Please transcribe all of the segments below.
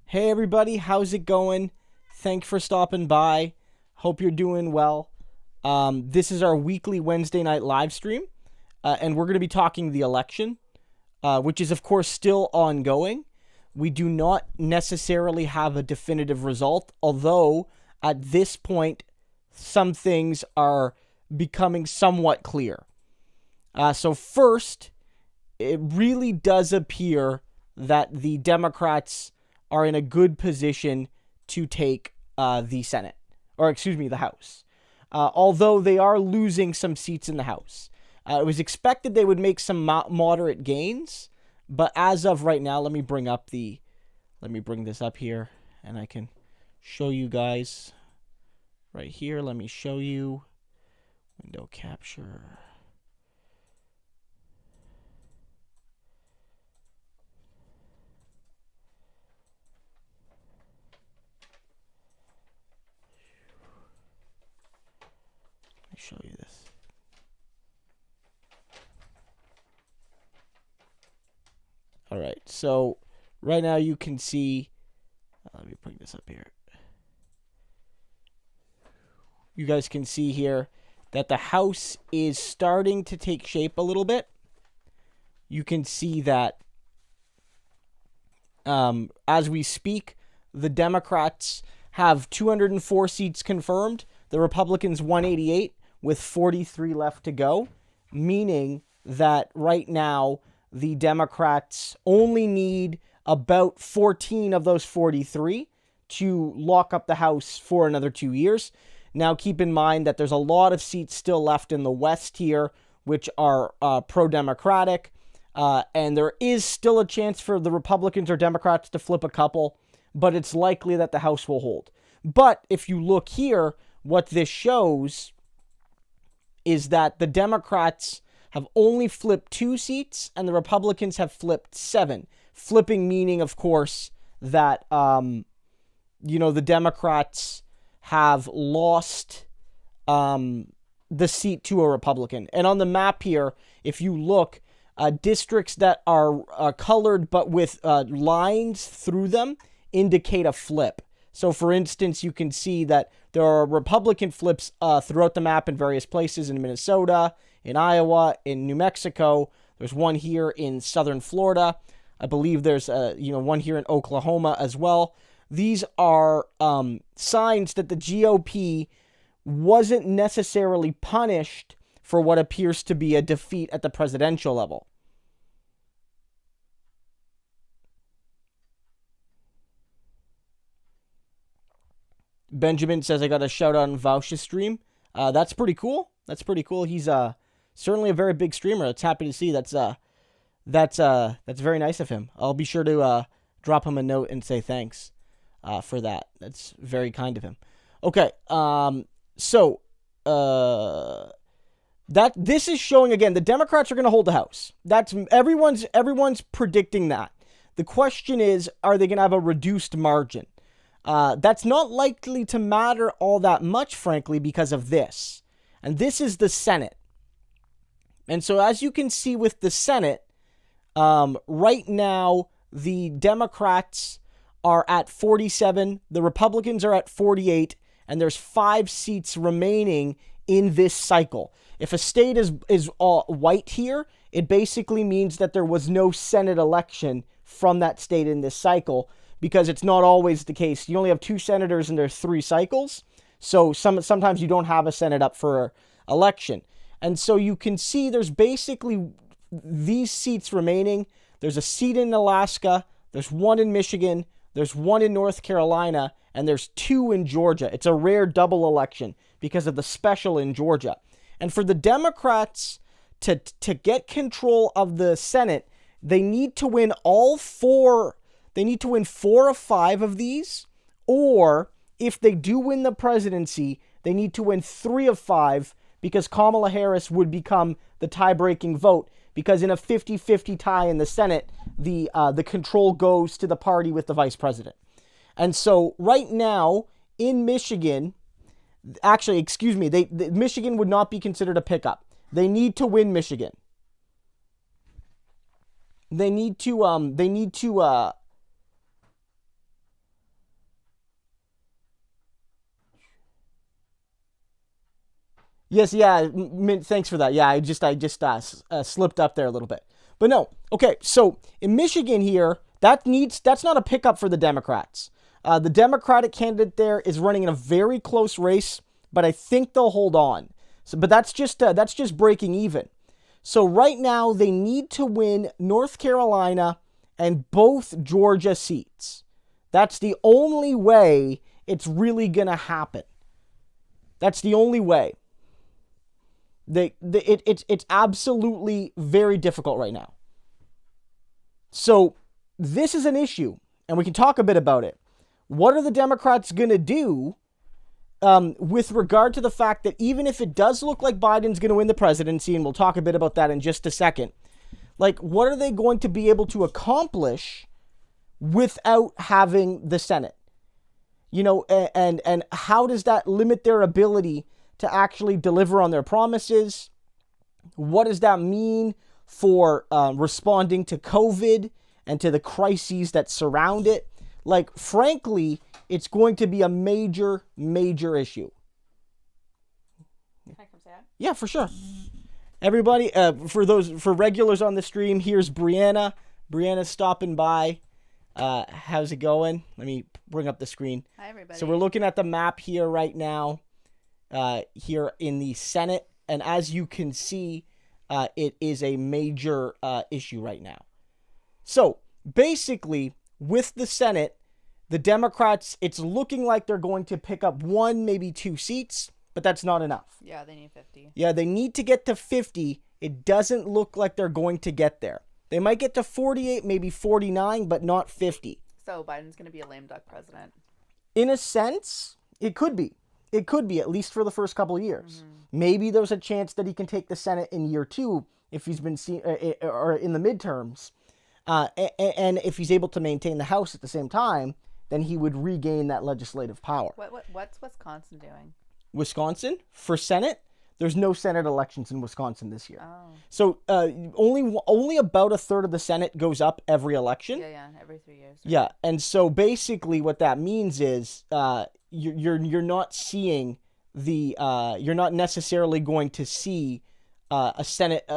Hey everybody, how's it going? Thanks for stopping by. Hope you're doing well. This is our weekly Wednesday night live stream, and we're going to be talking the election, which is of course still ongoing. We do not necessarily have a definitive result, although at this point some things are becoming somewhat clear. So first, it really does appear that the Democrats are in a good position to take the Senate, the House. Although they are losing some seats in the House. It was expected they would make some moderate gains, but as of right now, let me bring this up here, and I can show you guys right here. Let me show you window capture. Show you this. All right, so right now you can see, let me bring this up here. You guys can see here that the House is starting to take shape a little bit. You can see that as we speak, the Democrats have 204 seats confirmed, the Republicans 188. With 43 left to go, meaning that right now the Democrats only need about 14 of those 43 to lock up the House for another 2 years. Now, keep in mind that there's a lot of seats still left in the West here, which are pro-Democratic, and there is still a chance for the Republicans or Democrats to flip a couple, but it's likely that the House will hold. But if you look here, what this shows is that the Democrats have only flipped 2 seats and the Republicans have flipped 7. Flipping meaning, of course, that, the Democrats have lost the seat to a Republican. And on the map here, if you look, districts that are colored but with lines through them indicate a flip. So, for instance, you can see that there are Republican flips throughout the map in various places in Minnesota, in Iowa, in New Mexico. There's one here in southern Florida. I believe there's one here in Oklahoma as well. These are signs that the GOP wasn't necessarily punished for what appears to be a defeat at the presidential level. Benjamin says, I got a shout out on Vouch's stream. That's pretty cool. He's certainly a very big streamer. It's happy to see. That's very nice of him. I'll be sure to drop him a note and say thanks for that. That's very kind of him. Okay. That this is showing again the Democrats are going to hold the House. That's everyone's predicting that. The question is, are they going to have a reduced margin? That's not likely to matter all that much, frankly, because of this. And this is the Senate. And so as you can see with the Senate, right now, the Democrats are at 47, the Republicans are at 48, and there's 5 seats remaining in this cycle. If a state is all white here, it basically means that there was no Senate election from that state in this cycle, because it's not always the case. You only have 2 senators and there's 3 cycles. So sometimes you don't have a Senate up for election. And so you can see there's basically these seats remaining. There's a seat in Alaska. There's 1 in Michigan. There's 1 in North Carolina. And there's 2 in Georgia. It's a rare double election because of the special in Georgia. And for the Democrats to get control of the Senate, they need to win all 4. They need to win 4 of 5 of these, or if they do win the presidency, they need to win 3 of 5 because Kamala Harris would become the tie-breaking vote, because in a 50-50 tie in the Senate, the control goes to the party with the vice president. And so right now in Michigan, Michigan would not be considered a pickup. They need to win Michigan. They need to Yes, yeah. Thanks for that. Yeah, I just slipped up there a little bit. But no, okay. So in Michigan here, that's not a pickup for the Democrats. The Democratic candidate there is running in a very close race, but I think they'll hold on. So, but that's just breaking even. So right now they need to win North Carolina and both Georgia seats. That's the only way it's really gonna happen. That's the only way. It's absolutely very difficult right now. So this is an issue, and we can talk a bit about it. What are the Democrats going to do with regard to the fact that even if it does look like Biden's going to win the presidency, and we'll talk a bit about that in just a second, like what are they going to be able to accomplish without having the Senate? You know, and how does that limit their ability to actually deliver on their promises? What does that mean for responding to COVID and to the crises that surround it? Like, frankly, it's going to be a major, major issue. Can I come say that? Yeah, for sure. Everybody, for regulars on the stream, here's Brianna. Brianna's stopping by. How's it going? Let me bring up the screen. Hi, everybody. So we're looking at the map here right now. Here in the Senate, and as you can see, it is a major issue right now. So basically, with the Senate, the Democrats, it's looking like they're going to pick up 1, maybe 2 seats, but that's not enough. Yeah, they need 50. Yeah, they need to get to 50. It doesn't look like they're going to get there. They might get to 48, maybe 49, but not 50. So Biden's going to be a lame duck president. In a sense, it could be. It could be, at least for the first couple of years. Maybe there's a chance that he can take the Senate in year 2 if he's been or in the midterms. And if he's able to maintain the House at the same time, then he would regain that legislative power. What's Wisconsin doing? Wisconsin, for Senate, there's no Senate elections in Wisconsin this year. Oh. So only about a third of the Senate goes up every election. Yeah, every 3 years. Right? Yeah, and so basically what that means is you're not seeing you're not necessarily going to see a Senate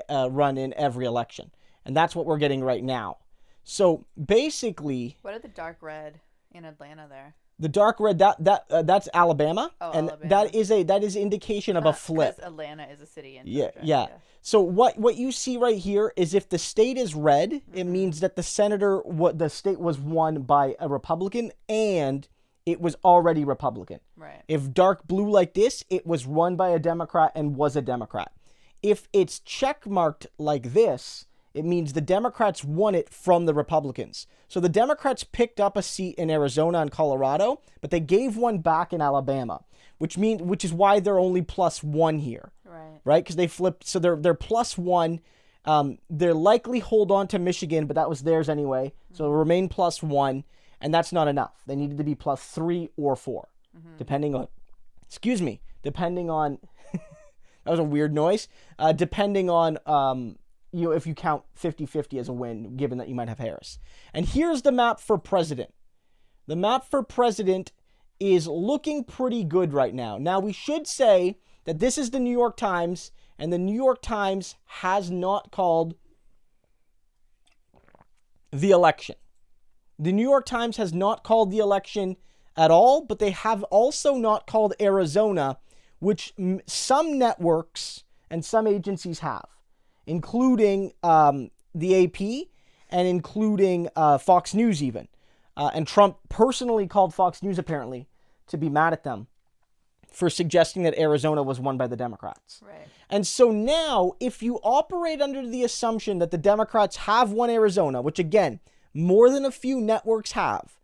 run in every election, and that's what we're getting right now. So basically, what are the dark red in Atlanta there? The dark red that's Alabama, and Alabama. that is indication of a flip. Because Atlanta is a city in Yeah, Georgia. yeah. So what you see right here is if the state is red, it means that the state was won by a Republican and it was already Republican. Right. If dark blue like this, it was run by a Democrat and was a Democrat. If it's check marked like this, it means the Democrats won it from the Republicans. So the Democrats picked up a seat in Arizona and Colorado, but they gave one back in Alabama, which is why they're only +1 here. Right? Because they flipped, so they're +1. They're likely hold on to Michigan, but that was theirs anyway. So it'll remain +1, and that's not enough. They needed to be +3 or 4, depending on, that was a weird noise, depending on, if you count 50-50 as a win, given that you might have Harris. And here's the map for president. The map for president is looking pretty good right now. Now, we should say that this is the New York Times, and the New York Times has not called the election. The New York Times has not called the election at all, but they have also not called Arizona, which some networks and some agencies have, including the AP and including Fox News even. And Trump personally called Fox News, apparently, to be mad at them for suggesting that Arizona was won by the Democrats. Right. And so now, if you operate under the assumption that the Democrats have won Arizona, which again, more than a few networks have,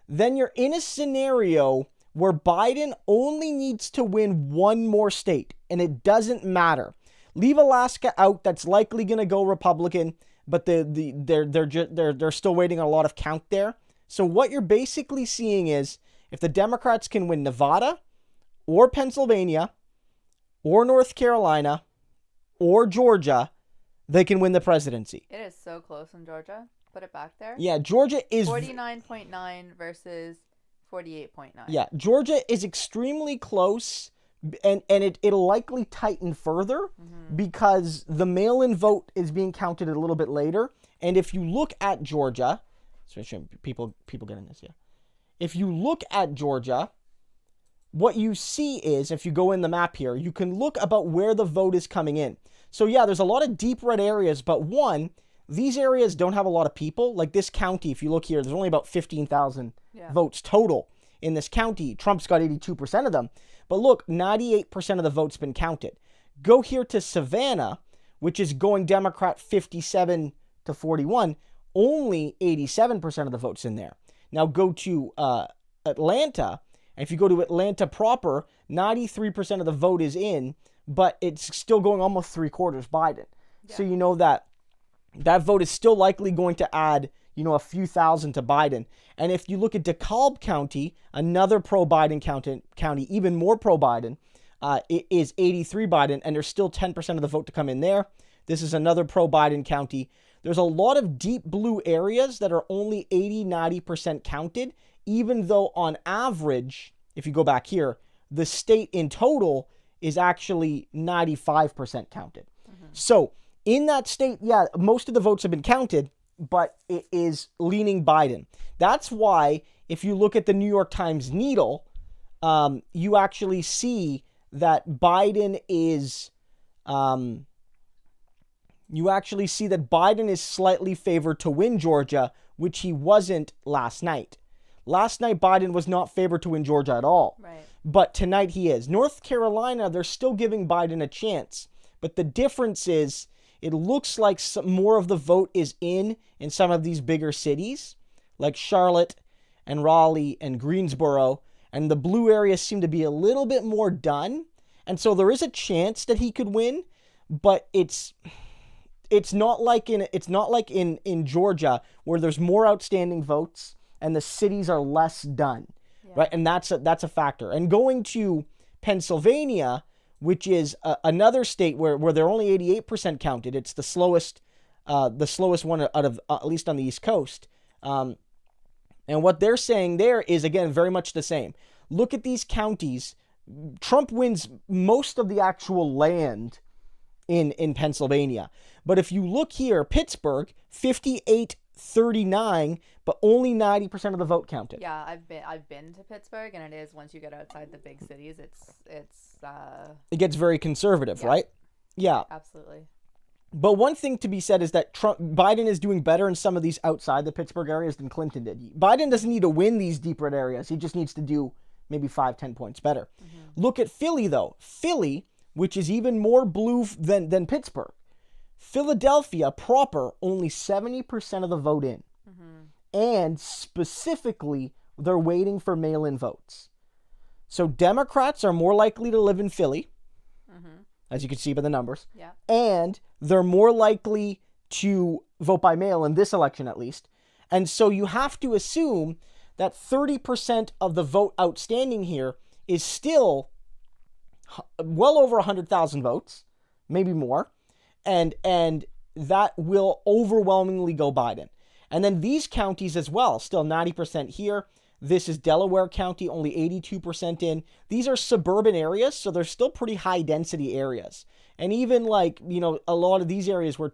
then you're in a scenario where Biden only needs to win one more state, and it doesn't matter. Leave Alaska out, that's likely going to go Republican, but they're still waiting on a lot of count there. So what you're basically seeing is if the Democrats can win Nevada or Pennsylvania or North Carolina or Georgia, they can win the presidency. It is so close in Georgia. Put it back there. Yeah, Georgia is 49.9 versus 48.9. Yeah, Georgia is extremely close And it'll likely tighten further because the mail-in vote is being counted a little bit later. And if you look at Georgia, especially people getting this, yeah. If you look at Georgia, what you see is, if you go in the map here, you can look about where the vote is coming in. So yeah, there's a lot of deep red areas, but one, these areas don't have a lot of people. Like this county, if you look here, there's only about 15,000 votes total in this county. Trump's got 82% of them. But look, 98% of the votes been counted. Go here to Savannah, which is going Democrat 57 to 41. Only 87% of the votes in there. Now go to Atlanta. And if you go to Atlanta proper, 93% of the vote is in, but it's still going almost 3/4 Biden. Yeah. So you know that vote is still likely going to add, a few thousand to Biden. And if you look at DeKalb County, another pro-Biden county, even more pro-Biden, it is 83 Biden, and there's still 10% of the vote to come in there. This is another pro-Biden county. There's a lot of deep blue areas that are only 80-90% counted, even though on average, if you go back here, the state in total is actually 95% counted. So in that state, yeah, most of the votes have been counted, but it is leaning Biden. That's why if you look at the New York Times needle, you actually see that Biden is slightly favored to win Georgia, which he wasn't last night. Last night, Biden was not favored to win Georgia at all. Right. But tonight he is. North Carolina, they're still giving Biden a chance. But the difference is, it looks like more of the vote is in some of these bigger cities, like Charlotte and Raleigh and Greensboro. And the blue areas seem to be a little bit more done. And so there is a chance that he could win. But it's not like in Georgia, where there's more outstanding votes and the cities are less done, right? And that's a factor. And going to Pennsylvania, which is another state where they're only 88% counted. It's the slowest one out of, at least on the East Coast. And what they're saying there is, again, very much the same. Look at these counties. Trump wins most of the actual land in Pennsylvania. But if you look here, Pittsburgh, 58-39, but only 90% of the vote counted. Yeah, I've been to Pittsburgh, and it is, once you get outside the big cities, it gets very conservative, right? Yeah. Absolutely. But one thing to be said is that Biden is doing better in some of these outside the Pittsburgh areas than Clinton did. Biden doesn't need to win these deep red areas. He just needs to do maybe 5-10 points better. Look at Philly, though. Philly, which is even more blue than Pittsburgh. Philadelphia proper, only 70% of the vote in. And specifically, they're waiting for mail-in votes. So Democrats are more likely to live in Philly, as you can see by the numbers. Yeah. And they're more likely to vote by mail in this election, at least. And so you have to assume that 30% of the vote outstanding here is still well over 100,000 votes, maybe more. And that will overwhelmingly go Biden. And then these counties as well, still 90% here. This is Delaware County, only 82% in. These are suburban areas, so they're still pretty high density areas. And even a lot of these areas where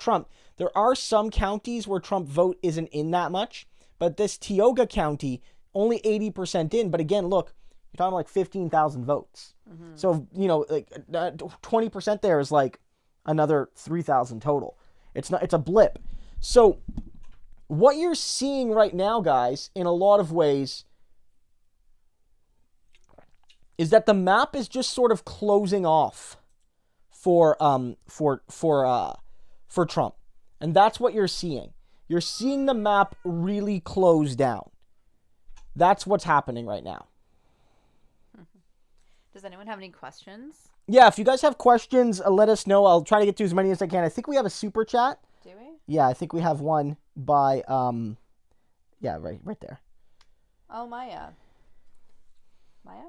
there are some counties where Trump vote isn't in that much, but this Tioga County, only 80% in. But again, look, you're talking like 15,000 votes. So, 20% there is like another 3,000 total. It's a blip. So what you're seeing right now, guys, in a lot of ways, is that the map is just sort of closing off for Trump. And that's what you're seeing. You're seeing the map really close down. That's what's happening right now. Does anyone have any questions? Yeah, if you guys have questions, let us know. I'll try to get to as many as I can. I think we have a super chat. Do we? Yeah, I think we have one by right there. Oh, Maya. Maya?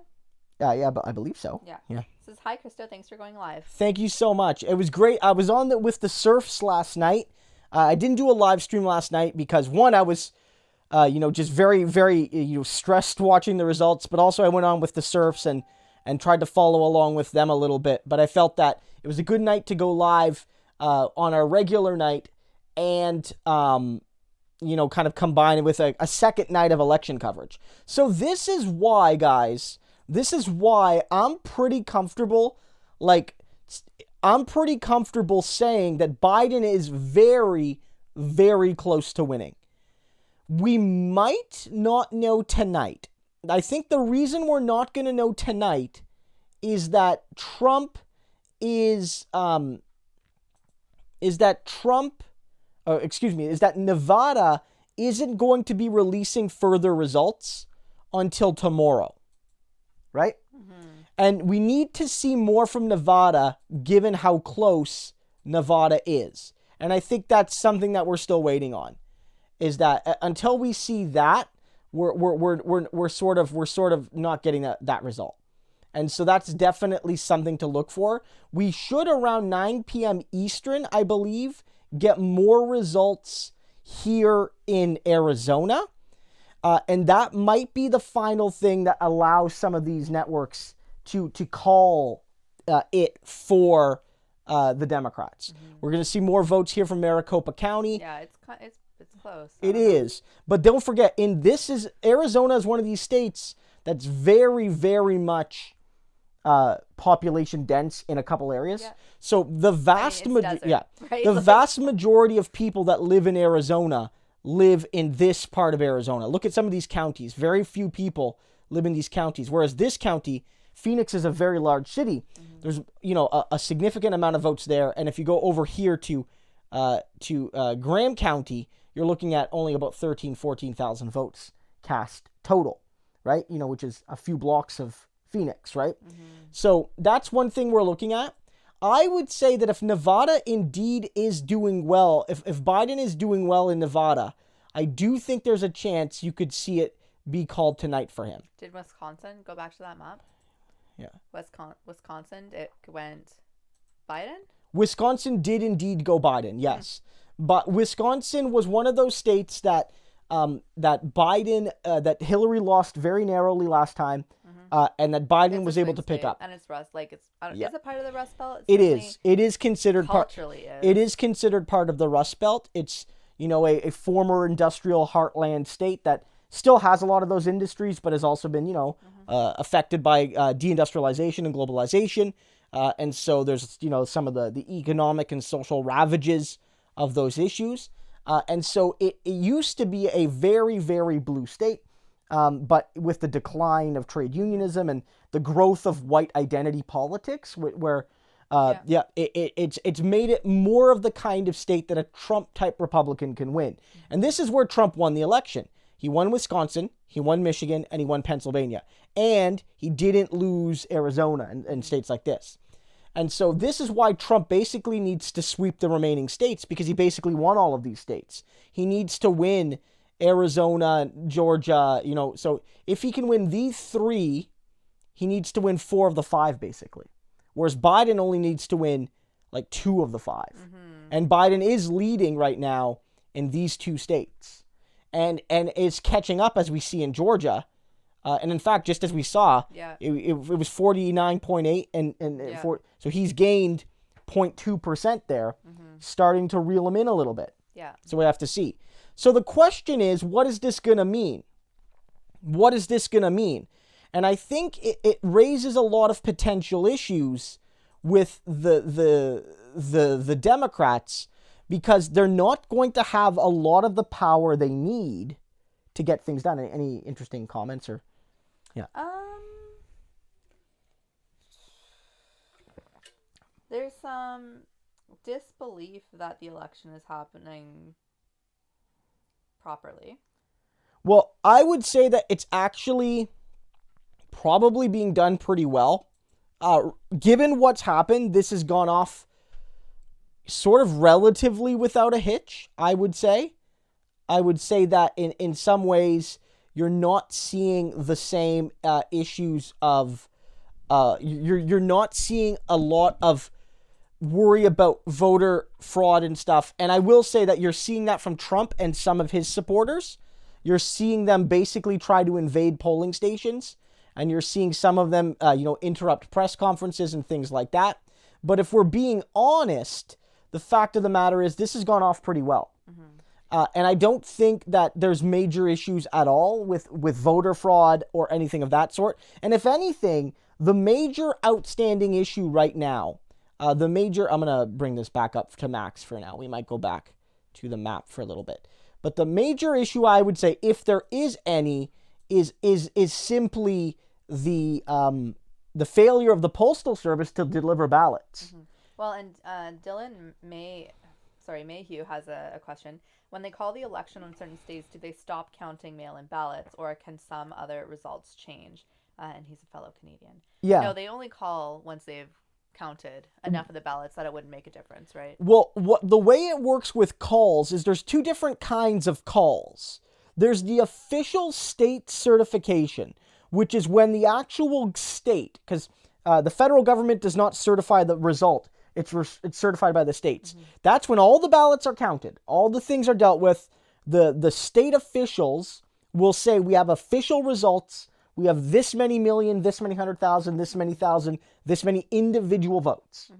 Yeah, but I believe so. Yeah. Yeah. It says, hi, Christo. Thanks for going live. Thank you so much. It was great. I was on with the Surfs last night. I didn't do a live stream last night because, one, I was, just very, very, stressed watching the results. But also I went on with the Surfs and and tried to follow along with them a little bit. But I felt that it was a good night to go live on our regular night and, kind of combine it with a second night of election coverage. So this is why, guys, I'm pretty comfortable, saying that Biden is very, very close to winning. We might not know tonight. I think the reason we're not going to know tonight is that Nevada isn't going to be releasing further results until tomorrow, right? Mm-hmm. And we need to see more from Nevada, given how close Nevada is. And I think that's something that we're still waiting on. Is that until we see that, we're sort of not getting that result. And so that's definitely something to look for. We should, around 9 p.m. Eastern, I believe, get more results here in Arizona. And that might be the final thing that allows some of these networks to call it for the Democrats. Mm-hmm. We're going to see more votes here from Maricopa County. Yeah, it's close. It is. But don't forget, Arizona is one of these states that's very, very much population dense in a couple areas. Yeah. So the vast majority of people that live in Arizona live in this part of Arizona. Look at some of these counties. Very few people live in these counties. Whereas this county, Phoenix, is a very large city. Mm-hmm. There's a significant amount of votes there. And if you go over here to Graham County, you're looking at only about 14,000 votes cast total, right? Which is a few blocks of Phoenix, right? Mm-hmm. So that's one thing we're looking at. I would say that if Nevada indeed is doing well, if Biden is doing well in Nevada, I do think there's a chance you could see it be called tonight for him. Did Wisconsin go back to that map? Yeah. Wisconsin, it went Biden? Wisconsin did indeed go Biden, yes. But Wisconsin was one of those states that that Hillary lost very narrowly last time, and that Biden was able to pick up. And it's Rust, is it part of the Rust Belt? It is. It is considered culturally. It is considered part of the Rust Belt. It's a former industrial heartland state that still has a lot of those industries, but has also been affected by deindustrialization and globalization, and so there's some of the economic and social ravages of those issues. And so it used to be a very, very blue state, but with the decline of trade unionism and the growth of white identity politics, it's made it more of the kind of state that a Trump-type Republican can win. And this is where Trump won the election. He won Wisconsin, he won Michigan, and he won Pennsylvania. And he didn't lose Arizona and states like this. And so this is why Trump basically needs to sweep the remaining states, because he basically won all of these states. He needs to win Arizona, Georgia, so if he can win these three, he needs to win 4 of the 5, basically. Whereas Biden only needs to win 2 of the 5. Mm-hmm. And Biden is leading right now in these 2 states. And is catching up, as we see in Georgia. And in fact, just as we saw, it was 49.8, so he's gained 0.2% there, starting to reel him in a little bit. Yeah. So we have to see. So the question is, what is this going to mean? What is this going to mean? And I think it raises a lot of potential issues with the Democrats, because they're not going to have a lot of the power they need to get things done. Any interesting comments or? Yeah. There's some disbelief that the election is happening properly. Well, I would say that it's actually probably being done pretty well. Given what's happened, this has gone off sort of relatively without a hitch, I would say. I would say that in some ways, you're not seeing the same issues of you're not seeing a lot of worry about voter fraud and stuff. And I will say that you're seeing that from Trump and some of his supporters. You're seeing them basically try to invade polling stations and you're seeing some of them, interrupt press conferences and things like that. But if we're being honest, the fact of the matter is this has gone off pretty well. And I don't think that there's major issues at all with voter fraud or anything of that sort. And if anything, the major outstanding issue right now, I'm going to bring this back up to max for now. We might go back to the map for a little bit. But the major issue, I would say, if there is any, is simply the failure of the Postal Service to deliver ballots. Well, and Dylan Mayhew has a question. When they call the election on certain states, do they stop counting mail-in ballots, or can some other results change? And he's a fellow Canadian. Yeah. No, they only call once they've counted enough of the ballots that it wouldn't make a difference, right? Well, the way it works with calls is there's two different kinds of calls. There's the official state certification, which is when the actual state, because the federal government does not certify the result. It's certified by the states. That's when all the ballots are counted. All the things are dealt with. The state officials will say, we have official results. We have this many million, this many 100,000, this many thousand, this many individual votes.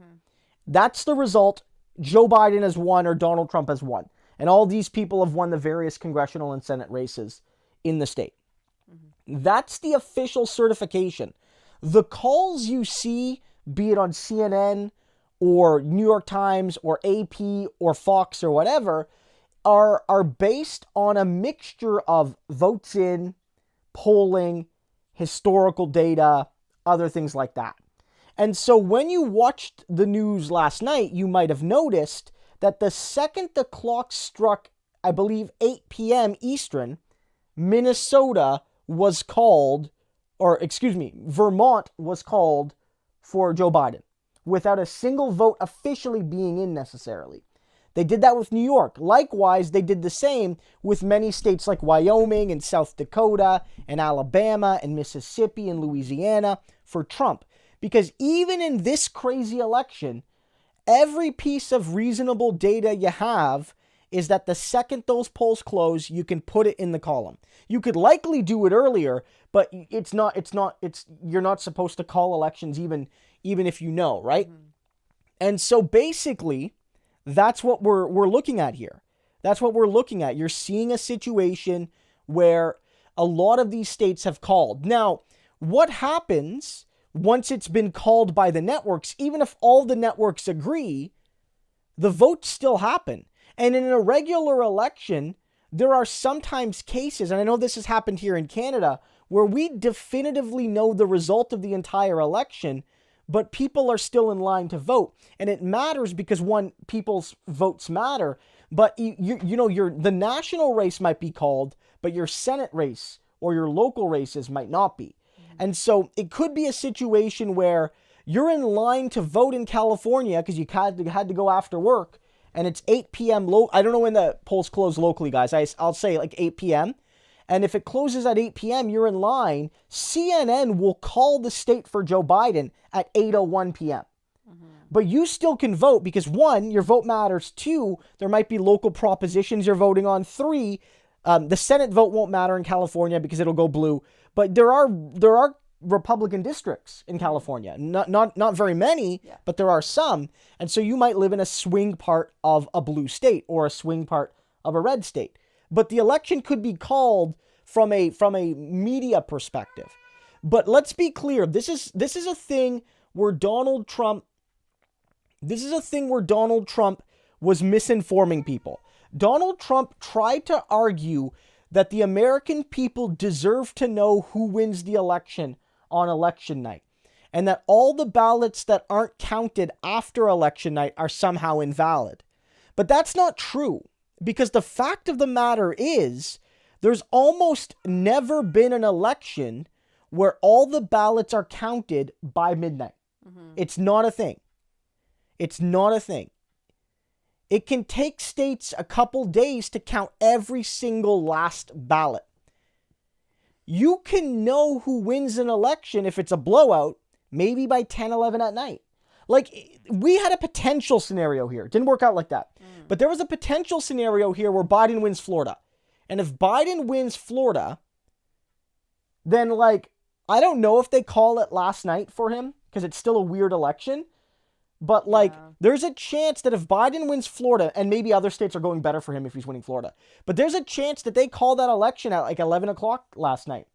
That's the result. Joe Biden has won or Donald Trump has won. And all these people have won the various congressional and Senate races in the state. That's the official certification. The calls you see, be it on CNN or New York Times or AP or Fox or whatever, are based on a mixture of votes in, polling, historical data, other things like that. And so when you watched the news last night, you might have noticed that the second the clock struck, I believe, 8 p.m. Eastern, Vermont was called for Joe Biden, without a single vote officially being in necessarily. They did that with New York. Likewise, they did the same with many states like Wyoming and South Dakota and Alabama and Mississippi and Louisiana for Trump. Because even in this crazy election, every piece of reasonable data you have is that the second those polls close, you can put it in the column. You could likely do it earlier, but you're not supposed to call elections even if you know, right? And so basically, that's what we're looking at here. That's what we're looking at. You're seeing a situation where a lot of these states have called. Now, what happens once it's been called by the networks, even if all the networks agree, the votes still happen. And in a regular election, there are sometimes cases, and I know this has happened here in Canada, where we definitively know the result of the entire election, but people are still in line to vote. And it matters because, one, people's votes matter, but the national race might be called, but your Senate race or your local races might not be. And so it could be a situation where you're in line to vote in California because you had to go after work, and it's 8 p.m. I don't know when the polls close locally, guys. I'll say like 8 p.m. And if it closes at 8 p.m., you're in line. CNN will call the state for Joe Biden at 8:01 p.m. But you still can vote because, one, your vote matters. Two, there might be local propositions you're voting on. Three, the Senate vote won't matter in California because it'll go blue. But there are Republican districts in California. Not very many, but there are some. And so you might live in a swing part of a blue state or a swing part of a red state. But the election could be called from a media perspective. But let's be clear, this is a thing where Donald Trump was misinforming people. Donald Trump tried to argue that the American people deserve to know who wins the election on election night, and that all the ballots that aren't counted after election night are somehow invalid. But that's not true, because the fact of the matter is there's almost never been an election where all the ballots are counted by midnight. It's not a thing. It's not a thing. It can take states a couple days to count every single last ballot. You can know who wins an election if it's a blowout, maybe by 10, 11 at night. Like, we had a potential scenario here. It didn't work out like that. But there was a potential scenario here where Biden wins Florida. And if Biden wins Florida, then, like, I don't know if they call it last night for him because it's still a weird election. But, like, there's a chance that if Biden wins Florida, and maybe other states are going better for him if he's winning Florida, but there's a chance that they call that election at like 11 o'clock last night.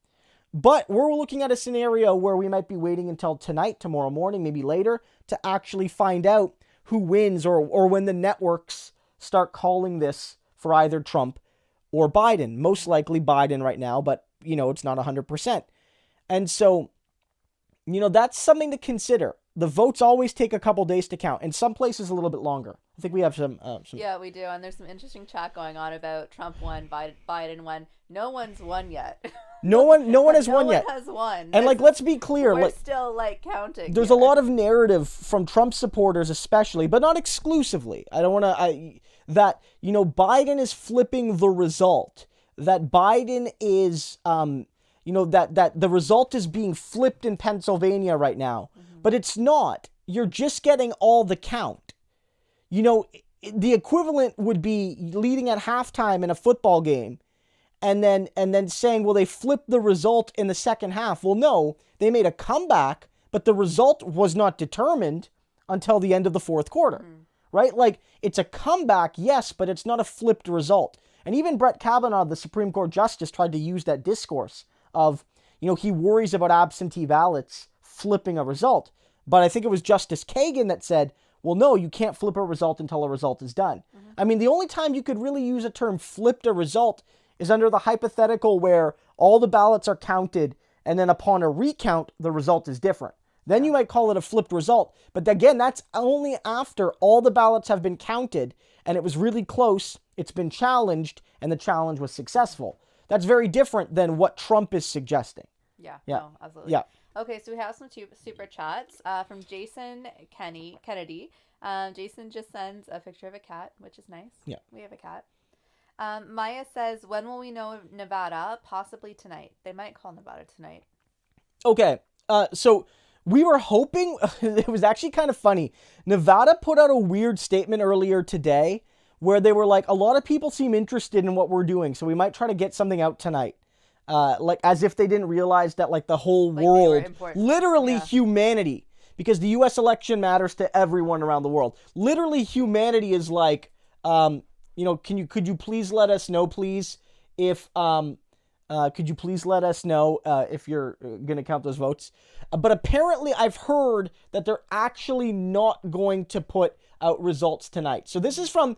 But we're looking at a scenario where we might be waiting until tonight, tomorrow morning, maybe later, to actually find out who wins or when the networks start calling this for either Trump or Biden. Most likely Biden right now, but, it's not 100%. And so, that's something to consider. The votes always take a couple days to count, and some places a little bit longer. I think we have some. Yeah, we do, and there's some interesting chat going on about Trump won, Biden won. No one's won yet. No one has won yet. No one has won. And let's be clear. We're still counting. There's a lot of narrative from Trump supporters, especially, but not exclusively. I don't want to. That Biden is flipping the result. That Biden is that the result is being flipped in Pennsylvania right now. But it's not. You're just getting all the count. The equivalent would be leading at halftime in a football game and then saying, well, they flipped the result in the second half. Well, no, they made a comeback, but the result was not determined until the end of the fourth quarter, right? Like, it's a comeback, yes, but it's not a flipped result. And even Brett Kavanaugh, the Supreme Court Justice, tried to use that discourse of, he worries about absentee ballots flipping a result. But I think it was Justice Kagan that said, well, no, you can't flip a result until a result is done. I mean, the only time you could really use a term flipped a result is under the hypothetical where all the ballots are counted and then upon a recount, the result is different. Then you might call it a flipped result. But again, that's only after all the ballots have been counted and it was really close, it's been challenged, and the challenge was successful. That's very different than what Trump is suggesting. Yeah. No, absolutely. Yeah. Okay, so we have some super chats from Jason Kennedy. Jason just sends a picture of a cat, which is nice. Yeah. We have a cat. Maya says, when will we know Nevada? Possibly tonight. They might call Nevada tonight. Okay, so we were hoping, it was actually kind of funny. Nevada put out a weird statement earlier today where they were like, a lot of people seem interested in what we're doing, so we might try to get something out tonight. As if they didn't realize that the whole world, literally humanity, because the U.S. election matters to everyone around the world. Literally humanity is like, could you please let us know, please, if, could you please let us know if you're going to count those votes? But apparently I've heard that they're actually not going to put out results tonight. So this is from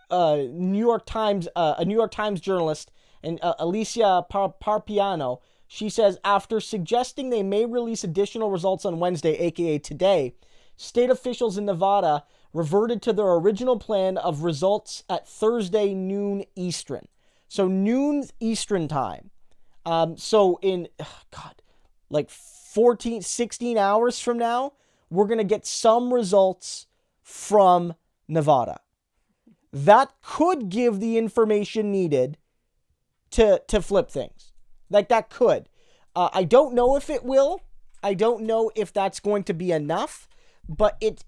New York Times, a New York Times journalist, and Alicia Parpiano. She says, after suggesting they may release additional results on Wednesday, aka today, state officials in Nevada reverted to their original plan of results at Thursday noon Eastern. So noon Eastern time. So in, 16 hours from now, we're going to get some results from Nevada. That could give the information needed to flip things. That could. I don't know if it will. I don't know if that's going to be enough. But if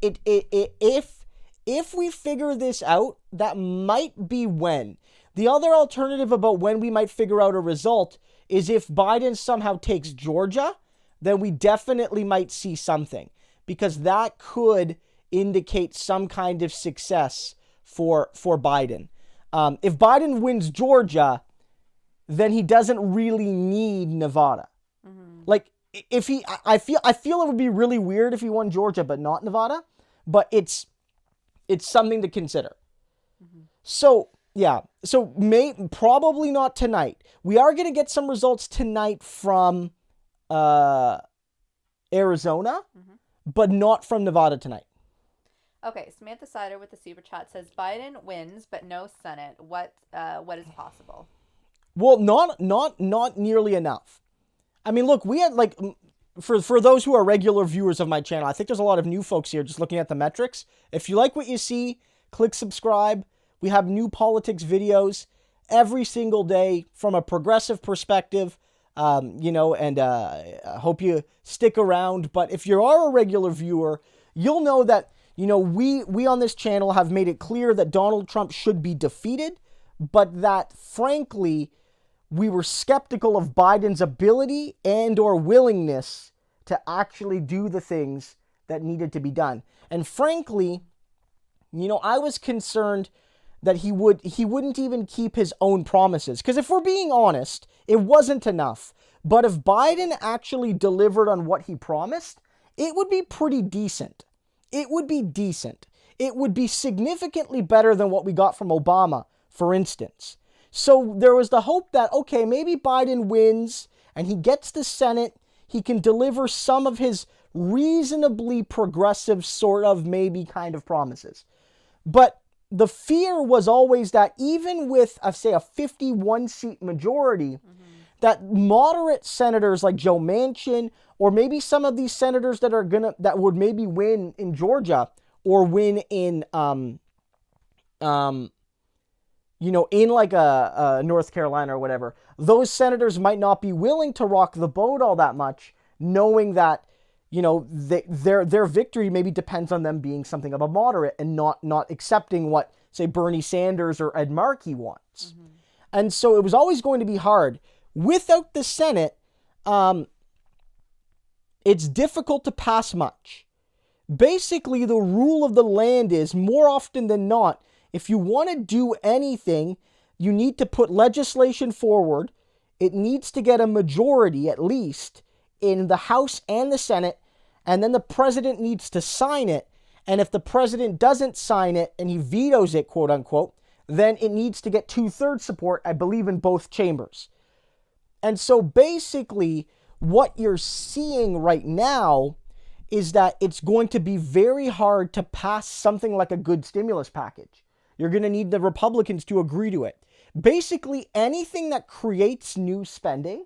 we figure this out, that might be when. The other alternative about when we might figure out a result is if Biden somehow takes Georgia, then we definitely might see something. Because that could indicate some kind of success for Biden. If Biden wins Georgia, then he doesn't really need Nevada. If he, I feel it would be really weird if he won Georgia but not Nevada. But it's something to consider. So yeah, so probably not tonight. We are going to get some results tonight from Arizona, but not from Nevada tonight. Okay, Samantha Sider with the super chat says Biden wins, but no Senate. What is possible? Well, not nearly enough. I mean, look, we had for those who are regular viewers of my channel, I think there's a lot of new folks here just looking at the metrics. If you like what you see, click subscribe. We have new politics videos every single day from a progressive perspective, and I hope you stick around. But if you are a regular viewer, you'll know that, we on this channel have made it clear that Donald Trump should be defeated, but that, frankly, we were skeptical of Biden's ability and or willingness to actually do the things that needed to be done. And frankly, I was concerned that he wouldn't even keep his own promises. Because if we're being honest, it wasn't enough. But if Biden actually delivered on what he promised, it would be pretty decent. It would be decent. It would be significantly better than what we got from Obama, for instance. So there was the hope that, okay, maybe Biden wins and he gets the Senate. He can deliver some of his reasonably progressive sort of maybe kind of promises. But the fear was always that even with, say, a 51-seat majority, that moderate senators like Joe Manchin, or maybe some of these senators that would maybe win in Georgia or win in, in like a North Carolina or whatever, those senators might not be willing to rock the boat all that much, knowing that, their victory maybe depends on them being something of a moderate and not accepting what, say, Bernie Sanders or Ed Markey wants. And so it was always going to be hard. Without the Senate, it's difficult to pass much. Basically, the rule of the land is, more often than not, if you want to do anything, you need to put legislation forward. It needs to get a majority, at least, in the House and the Senate, and then the president needs to sign it. And if the president doesn't sign it and he vetoes it, quote unquote, then it needs to get 2/3 support, I believe, in both chambers. And so basically, what you're seeing right now is that it's going to be very hard to pass something like a good stimulus package. You're going to need the Republicans to agree to it. Basically, anything that creates new spending,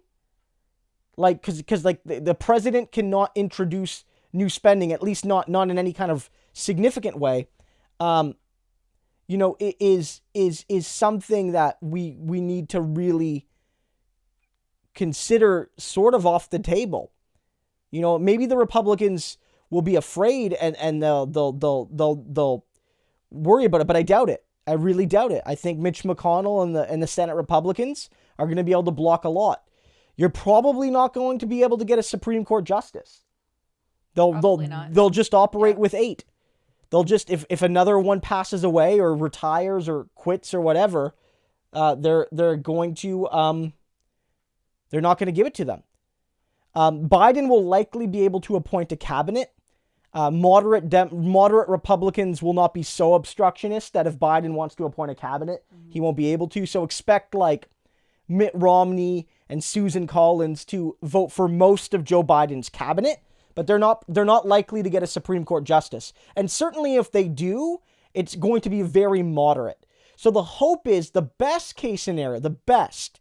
because the president cannot introduce new spending, at least not in any kind of significant way, it is something that we need to really consider sort of off the table. Maybe the Republicans will be afraid and they'll worry about it, but I doubt it. I really doubt it. I think Mitch McConnell and the Senate Republicans are going to be able to block a lot. You're probably not going to be able to get a Supreme Court justice. They'll just operate with 8. They'll just, if another one passes away or retires or quits or whatever, they're going to they're not going to give it to them. Biden will likely be able to appoint a cabinet. Moderate Republicans will not be so obstructionist that if Biden wants to appoint a cabinet, he won't be able to. So expect like Mitt Romney and Susan Collins to vote for most of Joe Biden's cabinet, but they're not likely to get a Supreme Court justice. And certainly if they do, it's going to be very moderate. So the hope is, the best case scenario, the best,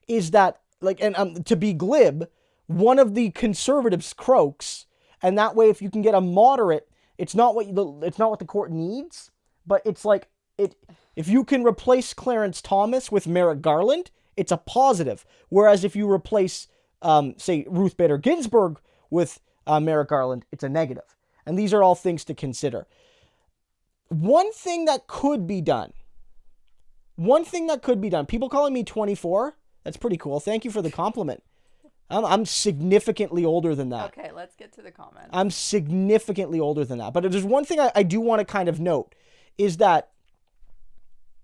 is that, to be glib, one of the conservatives croaks, and that way if you can get a moderate, it's not what the court needs, but it's like, if you can replace Clarence Thomas with Merrick Garland, it's a positive. Whereas if you replace, say, Ruth Bader Ginsburg with Merrick Garland, it's a negative. And these are all things to consider. One thing that could be done, people calling me 24, that's pretty cool. Thank you for the compliment. I'm significantly older than that. Okay, let's get to the comments. I'm significantly older than that. But there's one thing I do want to kind of note, is that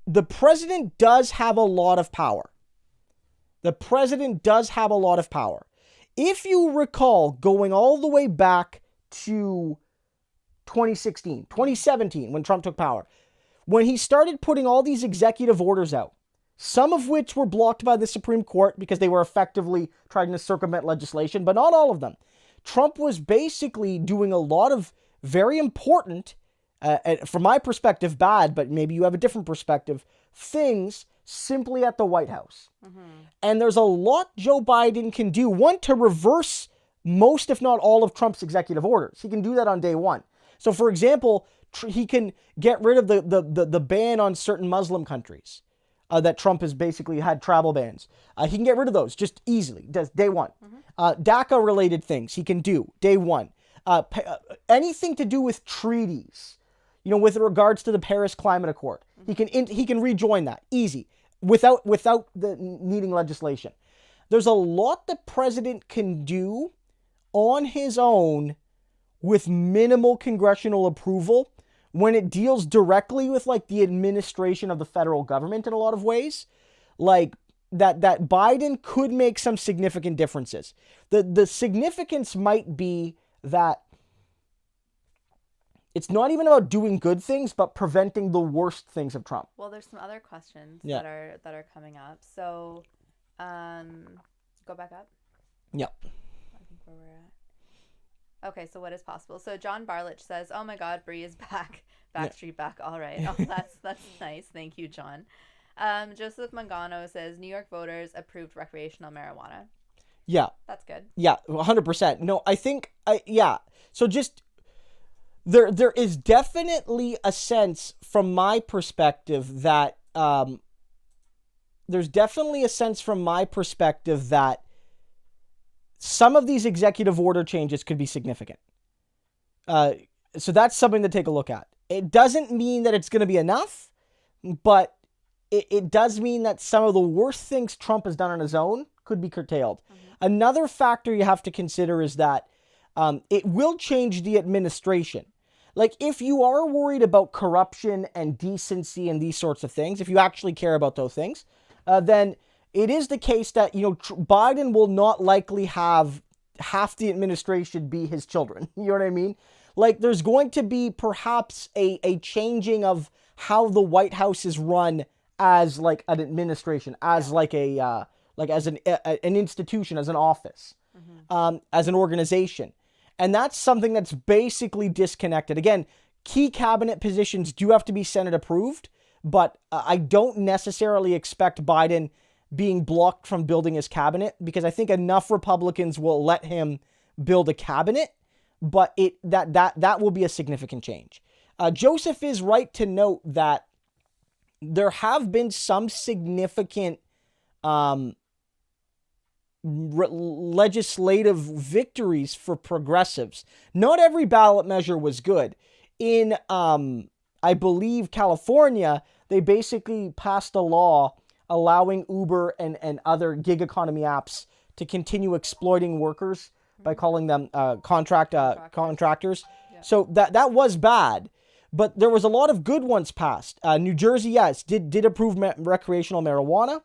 the president does have a lot of power. If you recall, going all the way back to 2016, 2017, when Trump took power, when he started putting all these executive orders out, some of which were blocked by the Supreme Court because they were effectively trying to circumvent legislation, but not all of them. Trump was basically doing a lot of very important, from my perspective, bad, but maybe you have a different perspective, things simply at the White House. And there's a lot Joe Biden can do. One, to reverse most, if not all, of Trump's executive orders. He can do that on day one. So, for example, he can get rid of the ban on certain Muslim countries that Trump has basically had travel bans. He can get rid of those just easily, does day one. DACA-related things he can do day one. Anything to do with treaties, with regards to the Paris Climate Accord, he can rejoin that, easy. without the needing legislation. There's a lot the president can do on his own with minimal congressional approval when it deals directly with like the administration of the federal government in a lot of ways. Like that Biden could make some significant differences. The significance might be that it's not even about doing good things, but preventing the worst things of Trump. Well, there's some other questions Yeah. that are coming up. So, go back up. Yep. I think where we're at. Okay, so what is possible? So John Barlich says, "Oh my God, Bree is back. Backstreet back. All right. Oh, that's nice. Thank you, John." Joseph Mangano says New York voters approved recreational marijuana. Yeah. That's good. Yeah, 100%. No, I think So just there is definitely a sense from my perspective that some of these executive order changes could be significant. So that's something to take a look at. It doesn't mean that it's going to be enough, but it does mean that some of the worst things Trump has done on his own could be curtailed. Mm-hmm. Another factor you have to consider is that it will change the administration. Like, if you are worried about corruption and decency and these sorts of things, if you actually care about those things, then it is the case that, Biden will not likely have half the administration be his children. You know what I mean? Like, there's going to be perhaps a changing of how the White House is run as like an administration, as like as an institution, as an office, as an organization. And that's something that's basically disconnected. Again, key cabinet positions do have to be Senate approved, but I don't necessarily expect Biden being blocked from building his cabinet, because I think enough Republicans will let him build a cabinet, but that will be a significant change. Joseph is right to note that there have been some significant legislative victories for progressives. Not every ballot measure was good. In, I believe, California, they basically passed a law allowing Uber and other gig economy apps to continue exploiting workers by calling them contractors. Yeah. So that was bad. But there was a lot of good ones passed. New Jersey, yes, did approve recreational marijuana.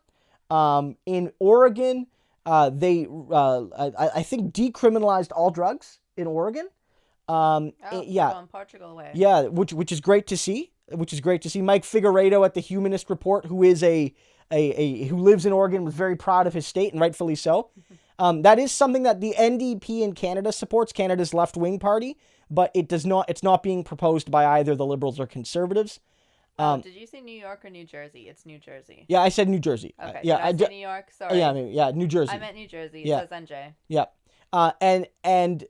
In Oregon, they I think decriminalized all drugs in Oregon. Yeah, going Portugal way. Yeah, which is great to see. Mike Figueredo at the Humanist Report, who is who lives in Oregon, was very proud of his state, and rightfully so. That is something that the NDP in Canada supports, Canada's left-wing party, but it's not being proposed by either the Liberals or Conservatives. Did you say New York or New Jersey? It's New Jersey. Yeah, I said New Jersey. Okay. Yeah, did I say New York? Sorry. Yeah, New Jersey. I meant New Jersey. It says NJ. Yeah. And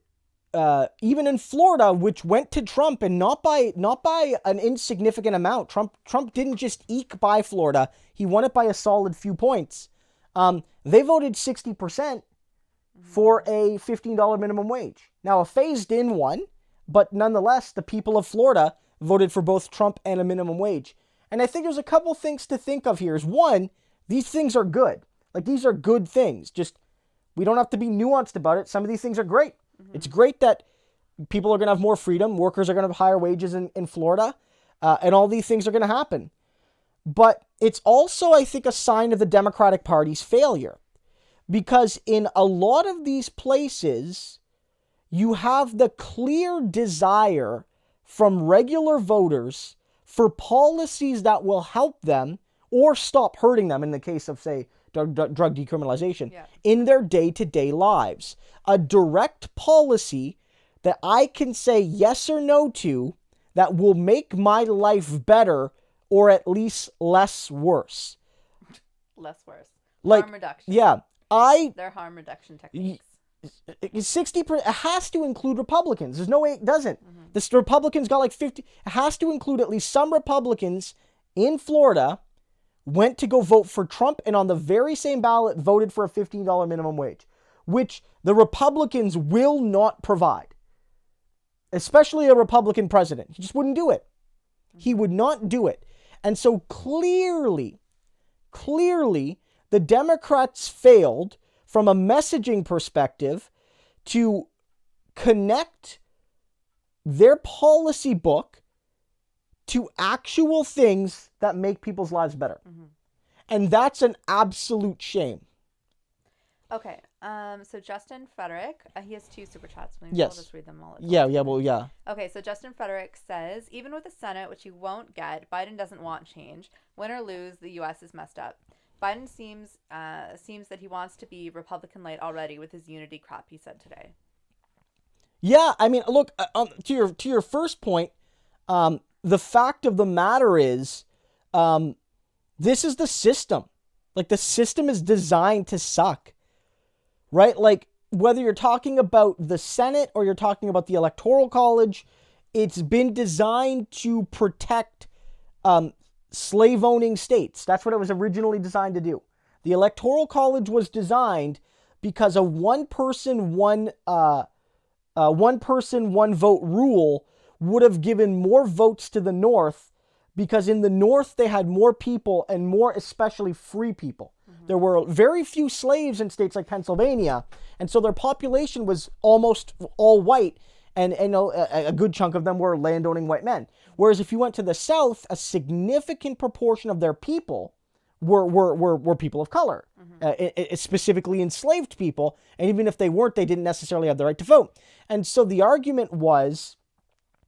even in Florida, which went to Trump, and not by an insignificant amount. Trump didn't just eke by Florida; he won it by a solid few points. They voted 60% for a $15 minimum wage. Now, a phased-in one, but nonetheless, the people of Florida voted for both Trump and a minimum wage. And I think there's a couple things to think of here. Is one, these things are good. Like, these are good things. Just, we don't have to be nuanced about it. Some of these things are great. Mm-hmm. It's great that people are going to have more freedom. Workers are going to have higher wages in Florida. And all these things are going to happen. But it's also, I think, a sign of the Democratic Party's failure. Because in a lot of these places, you have the clear desire from regular voters for policies that will help them or stop hurting them, in the case of, say, drug decriminalization, in their day-to-day lives. A direct policy that I can say yes or no to that will make my life better or at least less worse. Less worse. Like, harm reduction. Yeah. Their harm reduction techniques. 60%, it has to include Republicans. There's no way it doesn't. Mm-hmm. The Republicans got like 50. It has to include at least some Republicans in Florida went to go vote for Trump, and on the very same ballot voted for a $15 minimum wage, which the Republicans will not provide. Especially a Republican president. He just wouldn't do it. Mm-hmm. He would not do it. And so clearly, clearly the Democrats failed from a messaging perspective to connect their policy book to actual things that make people's lives better. And that's an absolute shame. Okay. So Justin Frederick, he has 2 super chats. Maybe Yes. I'll just read them all. Yeah. Okay, so Justin Frederick says, even with the Senate, which he won't get, Biden doesn't want change. Win or lose, the U.S. is messed up. Biden seems that he wants to be Republican light already with his unity crap, he said today. Yeah, I mean, look, to your first point, the fact of the matter is, this is the system. Like, the system is designed to suck, right? Like, whether you're talking about the Senate or you're talking about the Electoral College, it's been designed to protect slave-owning states. That's what it was originally designed to do. The Electoral College was designed because a one person, one vote rule would have given more votes to the North, because in the North they had more people, and more especially free people. There were very few slaves in states like Pennsylvania, and so their population was almost all white, and a good chunk of them were landowning white men. Whereas if you went to the South, a significant proportion of their people were people of color, specifically enslaved people, and even if they weren't, they didn't necessarily have the right to vote. And so the argument was,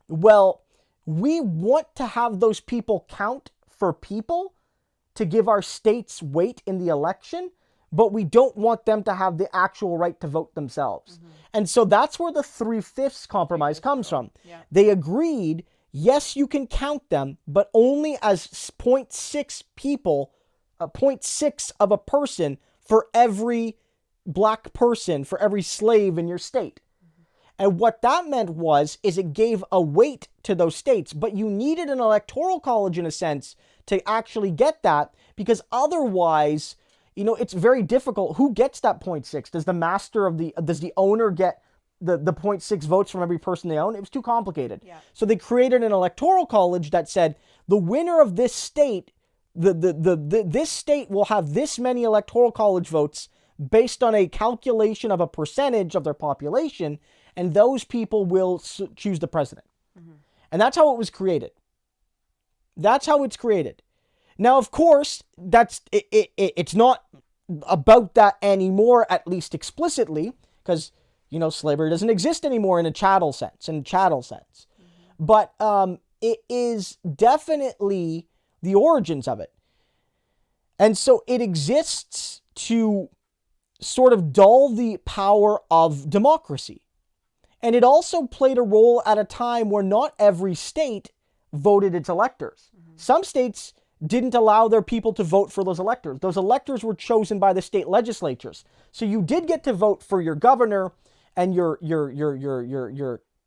well, we want to have those people count for people to give our states weight in the election, but we don't want them to have the actual right to vote themselves. And so that's where the 3/5 compromise comes from. Yeah. They agreed, yes, you can count them, but only as 0.6 people, 0.6 of a person for every black person, for every slave in your state. And what that meant is it gave a weight to those states, but you needed an electoral college in a sense to actually get that, because otherwise, it's very difficult. Who gets that 0.6? Does the owner get the 0.6 votes from every person they own? It was too complicated. Yeah. So they created an electoral college that said the winner of this state, this state will have this many electoral college votes based on a calculation of a percentage of their population, and those people will choose the president. And that's how it was created. That's how it's created. Now, of course, it's not about that anymore, at least explicitly, because, slavery doesn't exist anymore in a chattel sense. But it is definitely the origins of it. And so it exists to sort of dull the power of democracy. And it also played a role at a time where not every state voted its electors. Some states didn't allow their people to vote for those electors. Those electors were chosen by the state legislatures. So you did get to vote for your governor and your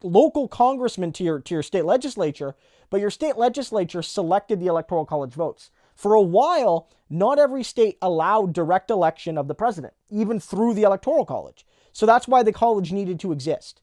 local congressman to your state legislature, but your state legislature selected the electoral college votes. For a while, not every state allowed direct election of the president, even through the electoral college. So that's why the college needed to exist.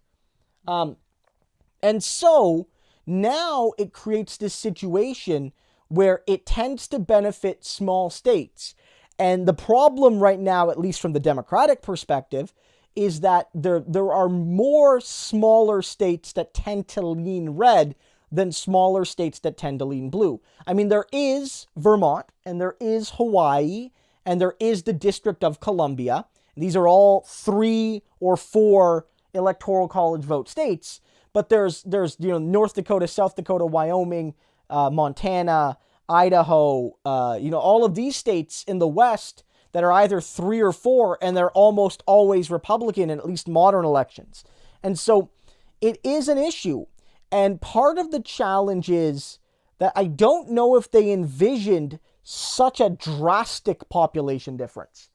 And so now it creates this situation where it tends to benefit small states. And the problem right now, at least from the Democratic perspective, is that there are more smaller states that tend to lean red than smaller states that tend to lean blue. I mean, there is Vermont, and there is Hawaii, and there is the District of Columbia. These are all 3 or 4 electoral college vote states, but there's North Dakota, South Dakota, Wyoming, Montana, Idaho, all of these states in the West that are either 3 or 4, and they're almost always Republican in at least modern elections. And so it is an issue. And part of the challenge is that I don't know if they envisioned such a drastic population difference.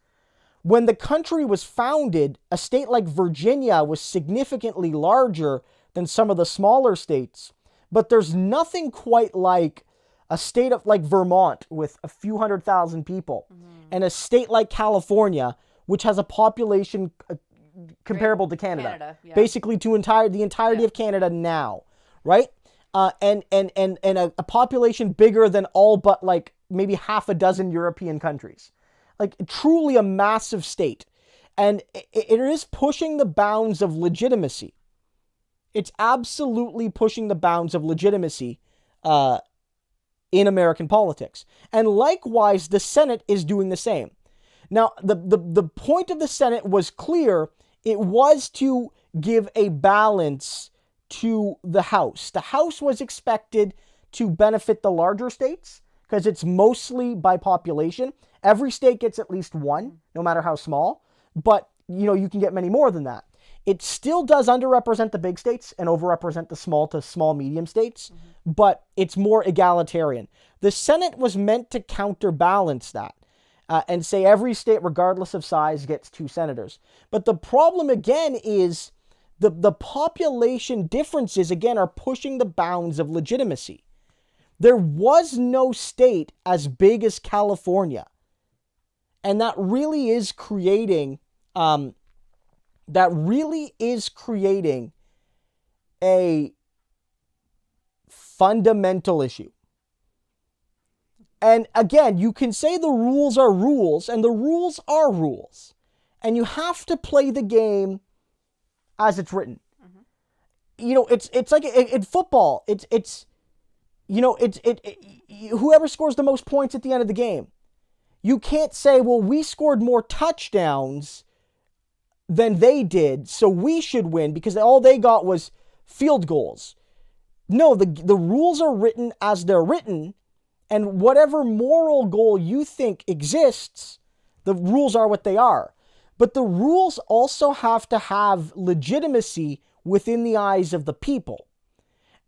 When the country was founded, a state like Virginia was significantly larger than some of the smaller states, but there's nothing quite like a state like Vermont with a few 100,000 people, and a state like California, which has a population comparable to Canada. Yeah. Basically to the entirety of Canada now, right? and a population bigger than all but like maybe half a dozen European countries. Like truly a massive state. And it is pushing the bounds of legitimacy. It's absolutely pushing the bounds of legitimacy in American politics. And likewise, the Senate is doing the same. Now, the point of the Senate was clear. It was to give a balance to the House. The House was expected to benefit the larger states because it's mostly by population. Every state gets at least one, no matter how small. But, you can get many more than that. It still does underrepresent the big states and overrepresent the small to small medium states, but it's more egalitarian. The Senate was meant to counterbalance that and say every state, regardless of size, gets 2 senators. But the problem, again, is the population differences, again, are pushing the bounds of legitimacy. There was no state as big as California. And that really is creating a fundamental issue. And again, you can say the rules are rules, and the rules are rules. And you have to play the game as it's written. It's like in football. It's whoever scores the most points at the end of the game. You can't say, well, we scored more touchdowns than they did, so we should win because all they got was field goals. No, the rules are written as they're written, and whatever moral goal you think exists, the rules are what they are. But the rules also have to have legitimacy within the eyes of the people.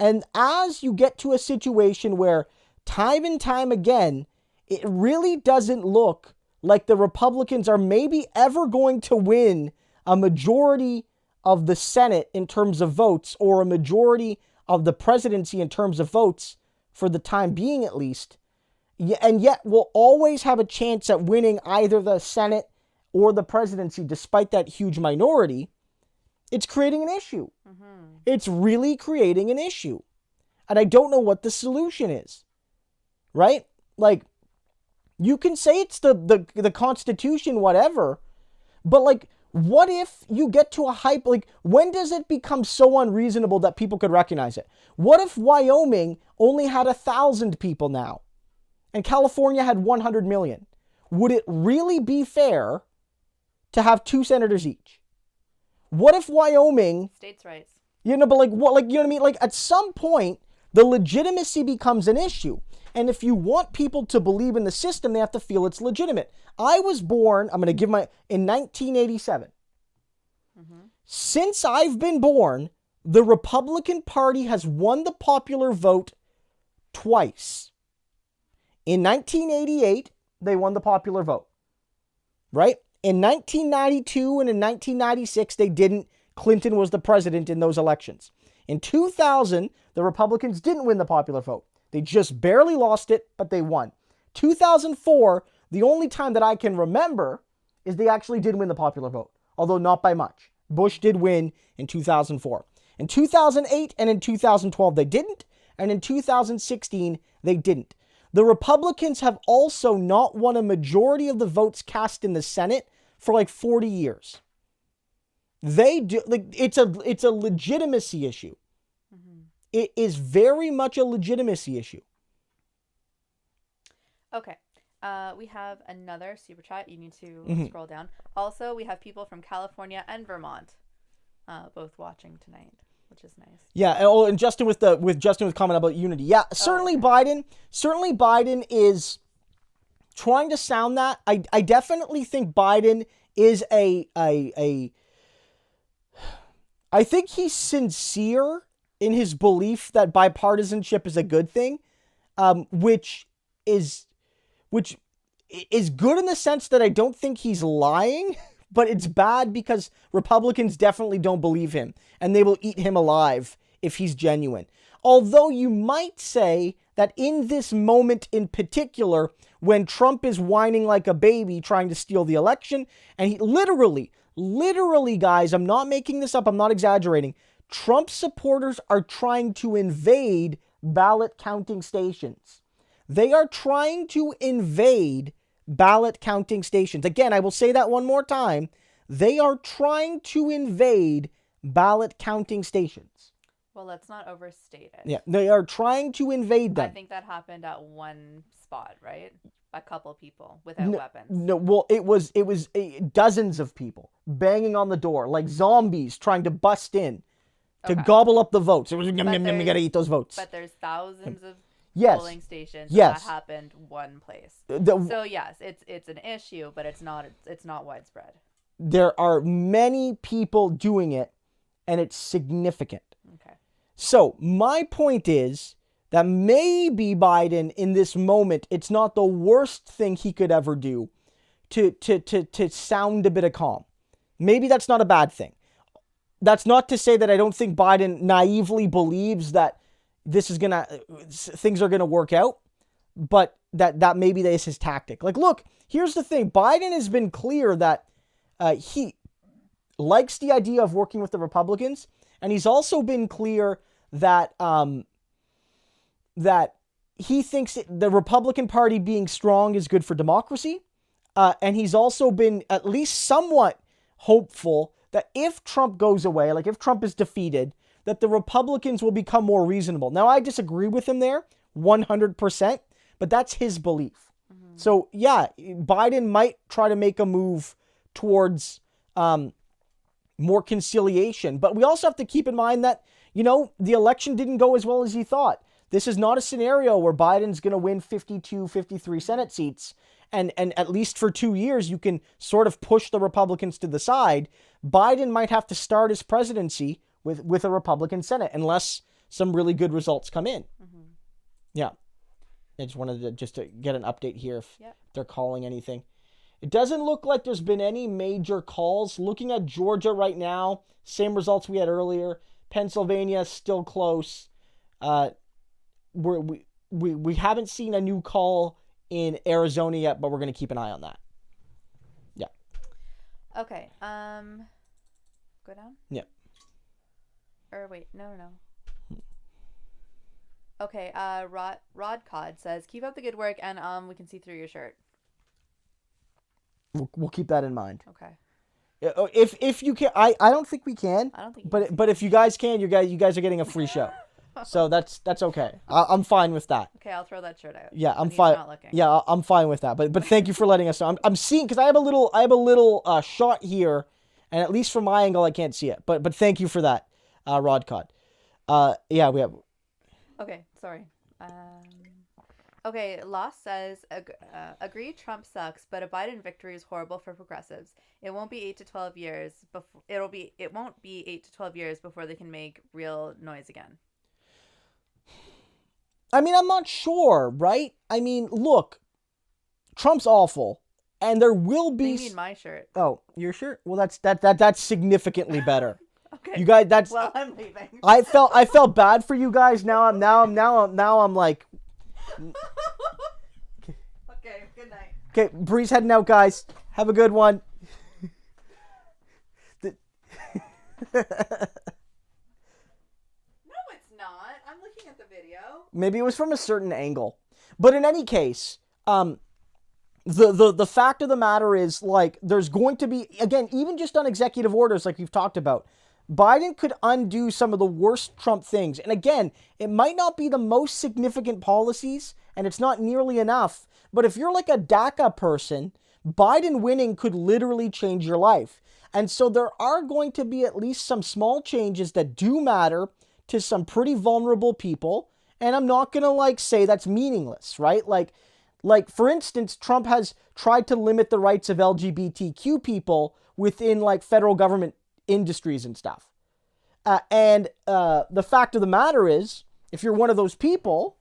And as you get to a situation where time and time again, it really doesn't look like the Republicans are maybe ever going to win a majority of the Senate in terms of votes or a majority of the presidency in terms of votes for the time being at least, and yet we'll always have a chance at winning either the Senate or the presidency despite that huge minority, it's creating an issue. It's really creating an issue. And I don't know what the solution is, right? Like, you can say it's the Constitution, whatever, but like, what if you get to a hype, like, when does it become so unreasonable that people could recognize it? What if Wyoming only had 1,000 people now, and California had 100 million? Would it really be fair to have 2 senators each? What if Wyoming... States' rights. But like, what, like, you know what I mean? Like, at some point, the legitimacy becomes an issue. And if you want people to believe in the system, they have to feel it's legitimate. I was born, in 1987. Since I've been born, the Republican Party has won the popular vote twice. In 1988, they won the popular vote, right? In 1992 and in 1996, they didn't. Clinton was the president in those elections. In 2000, the Republicans didn't win the popular vote. They just barely lost it, but they won. 2004, the only time that I can remember is they actually did win the popular vote, although not by much. Bush did win in 2004. In 2008 and in 2012, they didn't. And in 2016, they didn't. The Republicans have also not won a majority of the votes cast in the Senate for like 40 years. They do, like, it's a legitimacy issue. It is very much a legitimacy issue. Okay. We have another super chat. You need to scroll down. Also, we have people from California and Vermont both watching tonight, which is nice. Yeah, and Justin with comment about unity. Yeah, certainly Biden is trying to sound that. I definitely think Biden is I think he's sincere in his belief that bipartisanship is a good thing, which is good in the sense that I don't think he's lying, but it's bad because Republicans definitely don't believe him, and they will eat him alive if he's genuine. Although you might say that in this moment in particular, when Trump is whining like a baby trying to steal the election, and he literally, guys, I'm not making this up, I'm not exaggerating, Trump supporters are trying to invade ballot counting stations. They are trying to invade ballot counting stations. Again, I will say that one more time. They are trying to invade ballot counting stations. Well, let's not overstate it. Yeah, they are trying to invade them. I think that happened at one spot, right? A couple people without weapons. No, well, it was dozens of people banging on the door like zombies trying to bust in to gobble up the votes. It was, we gotta eat those votes. But there's thousands of Yes. polling stations. Yes. That happened one place. So yes, it's an issue, but it's not widespread. There are many people doing it, and it's significant. Okay. So my point is that maybe Biden in this moment, it's not the worst thing he could ever do to sound a bit of calm. Maybe that's not a bad thing. That's not to say that I don't think Biden naively believes that things are gonna work out, but that maybe that is his tactic. Like, look, here's the thing. Biden has been clear that he likes the idea of working with the Republicans, and he's also been clear that that he thinks the Republican Party being strong is good for democracy, and he's also been at least somewhat hopeful that if Trump goes away, like if Trump is defeated, that the Republicans will become more reasonable. Now, I disagree with him there 100%, but that's his belief. Mm-hmm. So, yeah, Biden might try to make a move towards more conciliation. But we also have to keep in mind that, the election didn't go as well as he thought. This is not a scenario where Biden's going to win 52, 53 Senate seats. And at least for 2 years, you can sort of push the Republicans to the side. Biden might have to start his presidency with a Republican Senate unless some really good results come in. Mm-hmm. Yeah. I just wanted to get an update here if they're calling anything. It doesn't look like there's been any major calls. Looking at Georgia right now, same results we had earlier. Pennsylvania still close. We haven't seen a new call in Arizona yet, but we're going to keep an eye on that. Yeah. Okay. Go down? Yeah. Or wait, no. Okay, Rod Cod says, keep up the good work, and we can see through your shirt. We'll keep that in mind. Okay. If you can, I don't think we can. I don't think. But if you guys can, you guys are getting a free show. So that's okay. I'm fine with that. Okay, I'll throw that shirt out. Yeah, I'm fine. Yeah, I'm fine with that. But thank you for letting us know. I'm seeing, because I have a little shot here, and at least from my angle I can't see it. But thank you for that, Rod Cod. Yeah, we have. Okay, sorry. Okay, Loss says, agree Trump sucks, but a Biden victory is horrible for progressives. It won't be 8 to 12 years before it won't be 8 to 12 years before they can make real noise again. I mean, I'm not sure, right? I mean, look, Trump's awful, and there will be. You mean my shirt? Oh, your shirt? Well, that's significantly better. Okay. You guys, that's. Well, I'm leaving. I felt bad for you guys. Now I'm like. Okay. Good night. Okay, Bree's heading out, guys. Have a good one. No, it's not. I'm looking at the video. Maybe it was from a certain angle, but in any case, the fact of the matter is, like, there's going to be, again, even just on executive orders, like we've talked about, Biden could undo some of the worst Trump things. And again, it might not be the most significant policies, and it's not nearly enough. But if you're like a DACA person, Biden winning could literally change your life. And so there are going to be at least some small changes that do matter to some pretty vulnerable people. And I'm not going to say that's meaningless, right? Like for instance, Trump has tried to limit the rights of LGBTQ people within federal government industries and stuff. And the fact of the matter is, if you're one of those people,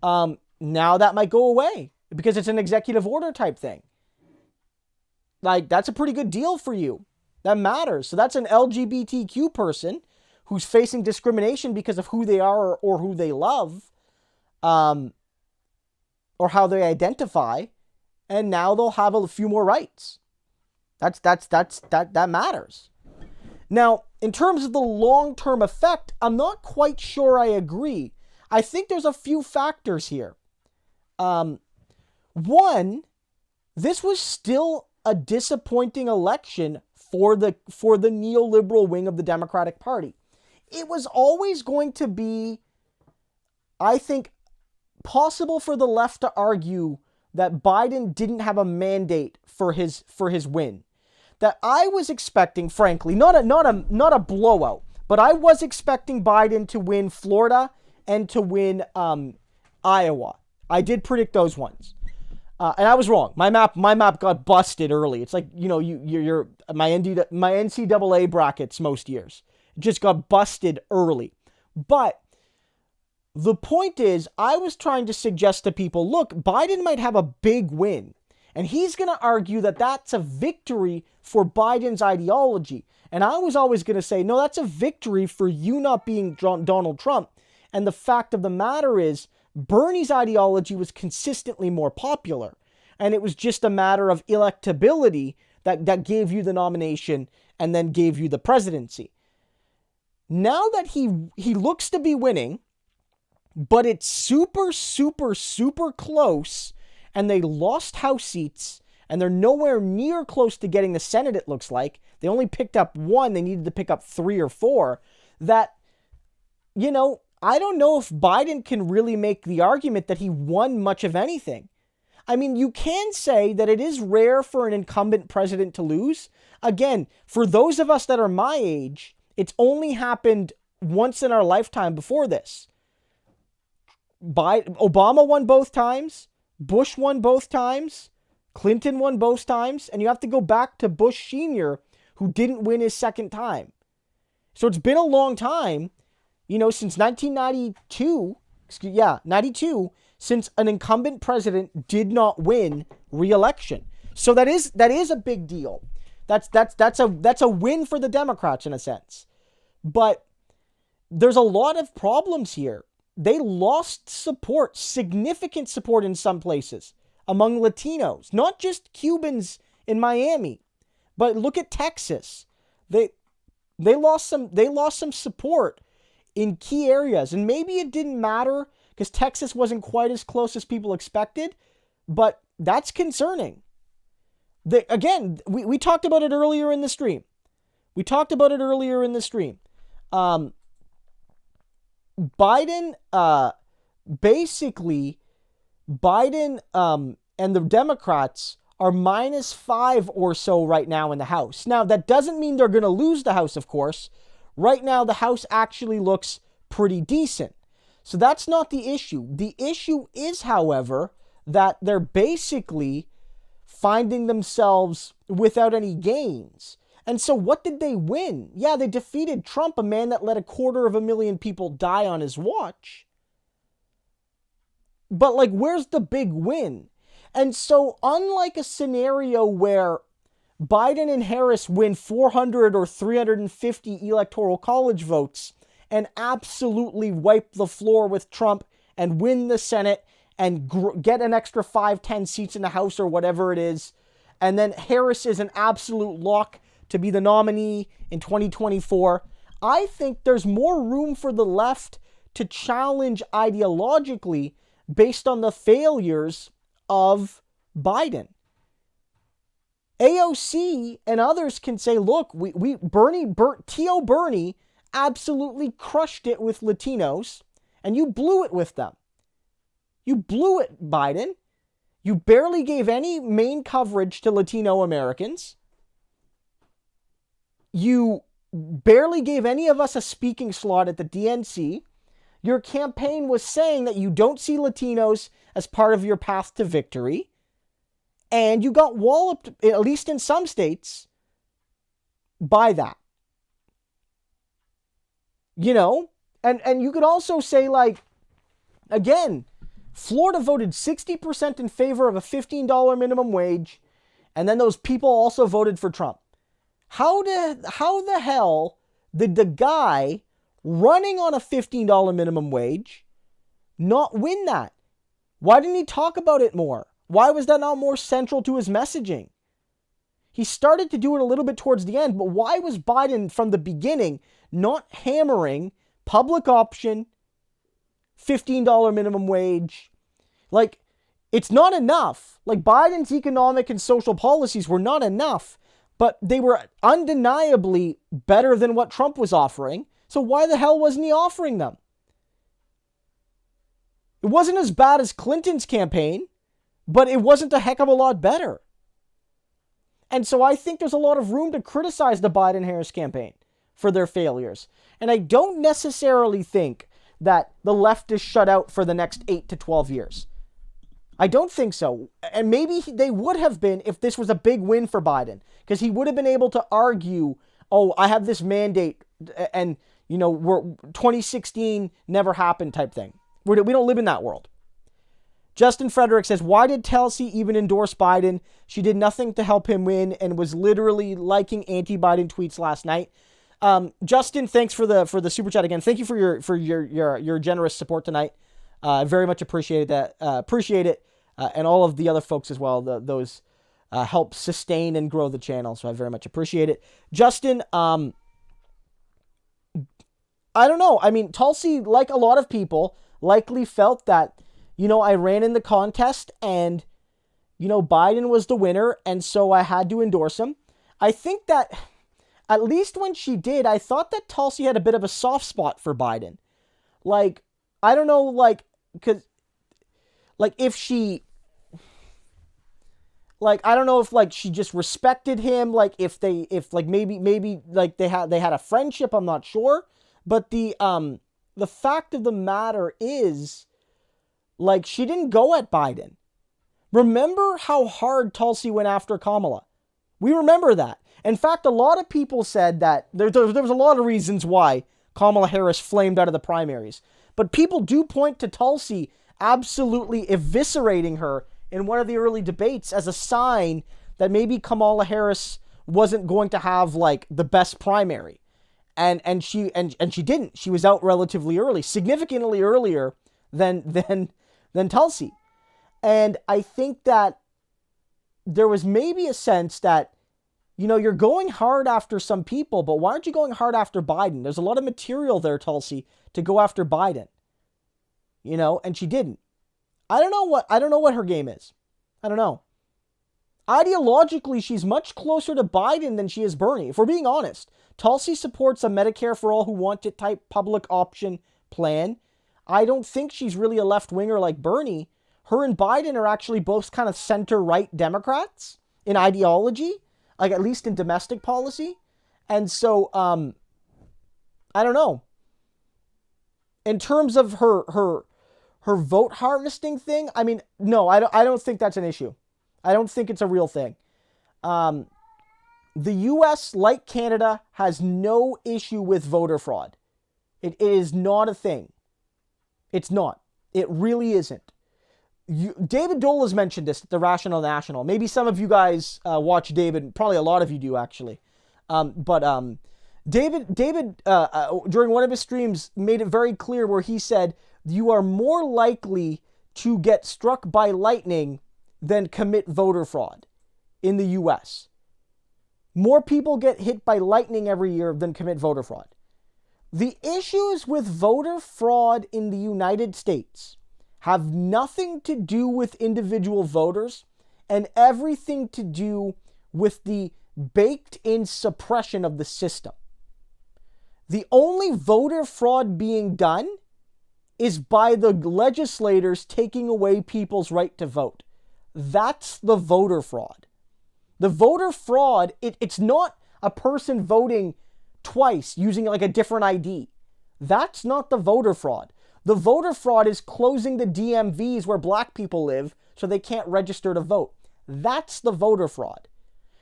now that might go away because it's an executive order type thing. That's a pretty good deal for you. That matters. So that's an LGBTQ person who's facing discrimination because of who they are or who they love, or how they identify, and now they'll have a few more rights. That matters. Now, in terms of the long-term effect, I'm not quite sure I agree. I think there's a few factors here. One, this was still a disappointing election for the neoliberal wing of the Democratic Party. It was always going to be, I think, possible for the left to argue that Biden didn't have a mandate for his win. That I was expecting, frankly, not a blowout, but I was expecting Biden to win Florida and to win Iowa. I did predict those ones, and I was wrong. My map got busted early. It's like, you know, you're my NCAA brackets most years. It just got busted early. But the point is, I was trying to suggest to people, look, Biden might have a big win. And he's going to argue that that's a victory for Biden's ideology. And I was always going to say, no, that's a victory for you not being Donald Trump. And the fact of the matter is, Bernie's ideology was consistently more popular. And it was just a matter of electability that gave you the nomination and then gave you the presidency. Now that he looks to be winning, but it's super, super, super close, and they lost House seats, and they're nowhere near close to getting the Senate, it looks like. They only picked up 1. They needed to pick up 3 or 4. That, you know, I don't know if Biden can really make the argument that he won much of anything. I mean, you can say that it is rare for an incumbent president to lose. Again, for those of us that are my age, it's only happened once in our lifetime before this. Obama won both times. Bush won both times. Clinton won both times. And you have to go back to Bush Sr., who didn't win his second time. So it's been a long time, you know, since 1992, 92, since an incumbent president did not win re-election. So that is a big deal. That's a win for the Democrats in a sense. But there's a lot of problems here. They lost support, significant support in some places among Latinos, not just Cubans in Miami, but look at Texas. They lost some support in key areas, and maybe it didn't matter because Texas wasn't quite as close as people expected, but that's concerning. We talked about it earlier in the stream. Biden and the Democrats are -5 or so right now in the House. Now, that doesn't mean they're going to lose the House, of course. Right now, the House actually looks pretty decent. So that's not the issue. The issue is, however, that they're basically finding themselves without any gains. And so what did they win? Yeah, they defeated Trump, a man that let 250,000 people die on his watch. But, like, where's the big win? And so, unlike a scenario where Biden and Harris win 400 or 350 electoral college votes and absolutely wipe the floor with Trump and win the Senate and get an extra 5-10 seats in the House or whatever it is, and then Harris is an absolute lock to be the nominee in 2024, I think there's more room for the left to challenge ideologically based on the failures of Biden. AOC and others can say, look, T.O. Bernie absolutely crushed it with Latinos, and you blew it with them. You blew it, Biden. You barely gave any main coverage to Latino Americans. You barely gave any of us a speaking slot at the DNC. Your campaign was saying that you don't see Latinos as part of your path to victory. And you got walloped, at least in some states, by that. You know? And you could also say, like, again, Florida voted 60% in favor of a $15 minimum wage, and then those people also voted for Trump. How the hell did the guy running on a $15 minimum wage not win that? Why didn't he talk about it more? Why was that not more central to his messaging? He started to do it a little bit towards the end, but why was Biden from the beginning not hammering public option, $15 minimum wage? Like, it's not enough. Like, Biden's economic and social policies were not enough, but they were undeniably better than what Trump was offering. So why the hell wasn't he offering them? It wasn't as bad as Clinton's campaign, but it wasn't a heck of a lot better. And so I think there's a lot of room to criticize the Biden-Harris campaign for their failures. And I don't necessarily think that the left is shut out for the next 8 to 12 years. I don't think so. And maybe they would have been if this was a big win for Biden, because he would have been able to argue, oh, I have this mandate and, you know, 2016 never happened type thing. We don't live in that world. Justin Frederick says, why did Tulsi even endorse Biden? She did nothing to help him win and was literally liking anti-Biden tweets last night. Justin, thanks for the super chat again. Thank you for your generous support tonight. I very much appreciate that. Appreciate it. And all of the other folks as well. Those help sustain and grow the channel. So I very much appreciate it. Justin, I don't know. I mean, Tulsi, like a lot of people, likely felt that, you know, I ran in the contest and, you know, Biden was the winner, and so I had to endorse him. I think that, at least when she did, I thought that Tulsi had a bit of a soft spot for Biden. Like, I don't know, like, because, like, if she, like, I don't know if, like, she just respected him, like, maybe, like, they had a friendship, I'm not sure. But the fact of the matter is, like, she didn't go at Biden. Remember how hard Tulsi went after Kamala? We remember that. In fact, a lot of people said that there was a lot of reasons why Kamala Harris flamed out of the primaries. But people do point to Tulsi absolutely eviscerating her in one of the early debates as a sign that maybe Kamala Harris wasn't going to have, like, the best primary. And she didn't. She was out relatively early, significantly earlier than Tulsi. And I think that there was maybe a sense that, you know, you're going hard after some people, but why aren't you going hard after Biden? There's a lot of material there, Tulsi, to go after Biden. You know, and she didn't. I don't know what her game is. I don't know. Ideologically, she's much closer to Biden than she is Bernie. If we're being honest, Tulsi supports a Medicare for all who want it type public option plan. I don't think she's really a left-winger like Bernie. Her and Biden are actually both kind of center-right Democrats in ideology, like at least in domestic policy. And so, I don't know. In terms of her vote harvesting thing, I mean, no, I don't think that's an issue. I don't think it's a real thing. The U.S., like Canada, has no issue with voter fraud. It is not a thing. It's not. It really isn't. David Dole has mentioned this at the Rational National. Maybe some of you guys watch David. Probably a lot of you do, actually. David, during one of his streams, made it very clear where he said, you are more likely to get struck by lightning than commit voter fraud in the U.S. More people get hit by lightning every year than commit voter fraud. The issues with voter fraud in the United States have nothing to do with individual voters and everything to do with the baked-in suppression of the system. The only voter fraud being done is by the legislators taking away people's right to vote. That's the voter fraud. The voter fraud, it's not a person voting twice using like a different ID. That's not the voter fraud. The voter fraud is closing the DMVs where black people live so they can't register to vote. That's the voter fraud.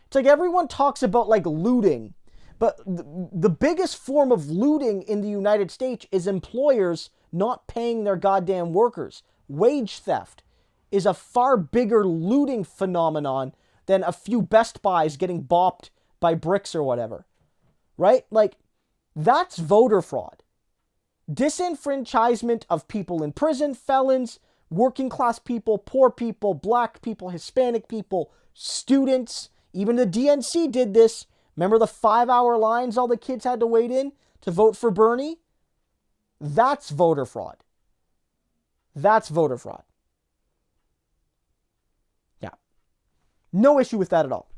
It's like everyone talks about like looting, but the biggest form of looting in the United States is employers not paying their goddamn workers. Wage theft is a far bigger looting phenomenon than a few Best Buys getting bopped by bricks or whatever. Right? Like, that's voter fraud. Disenfranchisement of people in prison, felons, working class people, poor people, black people, Hispanic people, students, Even the DNC did this. Remember the 5-hour lines all the kids had to wait in to vote for Bernie? That's voter fraud. That's voter fraud. Yeah. No issue with that at all.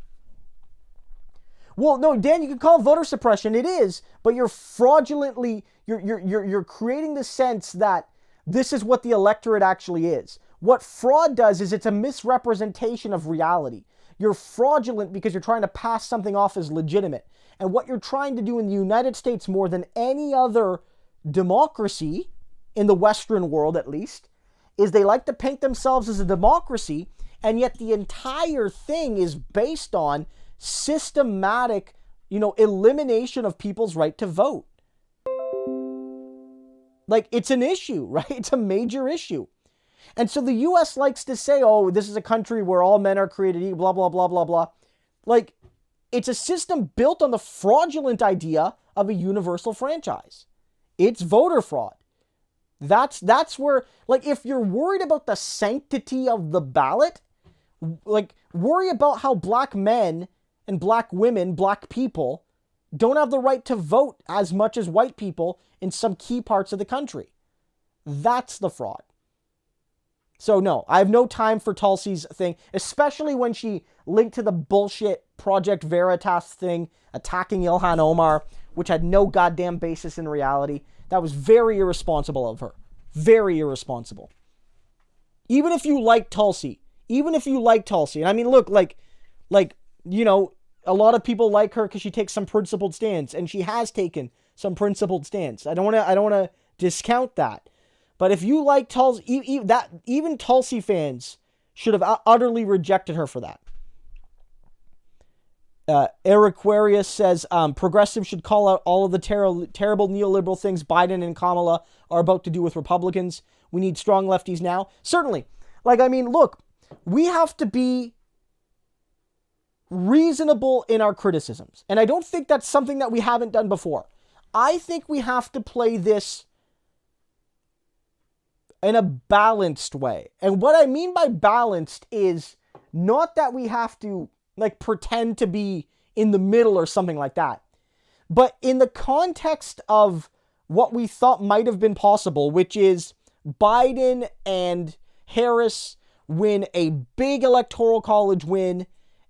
Well, no, Dan, you can call it voter suppression. It is, but you're fraudulently, you're creating the sense that this is what the electorate actually is. What fraud does is it's a misrepresentation of reality. You're fraudulent because you're trying to pass something off as legitimate. And what you're trying to do in the United States more than any other democracy, in the Western world at least, is they like to paint themselves as a democracy, and yet the entire thing is based on systematic, elimination of people's right to vote. Like, it's an issue, right? It's a major issue. And so the U.S. likes to say, oh, this is a country where all men are created equal, blah, blah, blah, blah, blah. Like, it's a system built on the fraudulent idea of a universal franchise. It's voter fraud. That's where, like, if you're worried about the sanctity of the ballot, like, worry about how black men and black women, black people, don't have the right to vote as much as white people in some key parts of the country. That's the fraud. So no, I have no time for Tulsi's thing, especially when she linked to the bullshit Project Veritas thing, attacking Ilhan Omar, which had no goddamn basis in reality. That was very irresponsible of her. Very irresponsible. Even if you like Tulsi, and I mean, look, a lot of people like her because she takes some principled stance, and she has taken some principled stance. I don't want to discount that. But if you like Tulsi, even Tulsi fans should have utterly rejected her for that. Eric Aquarius says, progressives should call out all of the terrible neoliberal things Biden and Kamala are about to do with Republicans. We need strong lefties now. Certainly. Look, we have to be reasonable in our criticisms. And I don't think that's something that we haven't done before. I think we have to play this in a balanced way. And what I mean by balanced is not that we have to pretend to be in the middle or something like that. But in the context of what we thought might have been possible, which is Biden and Harris win a big electoral college win,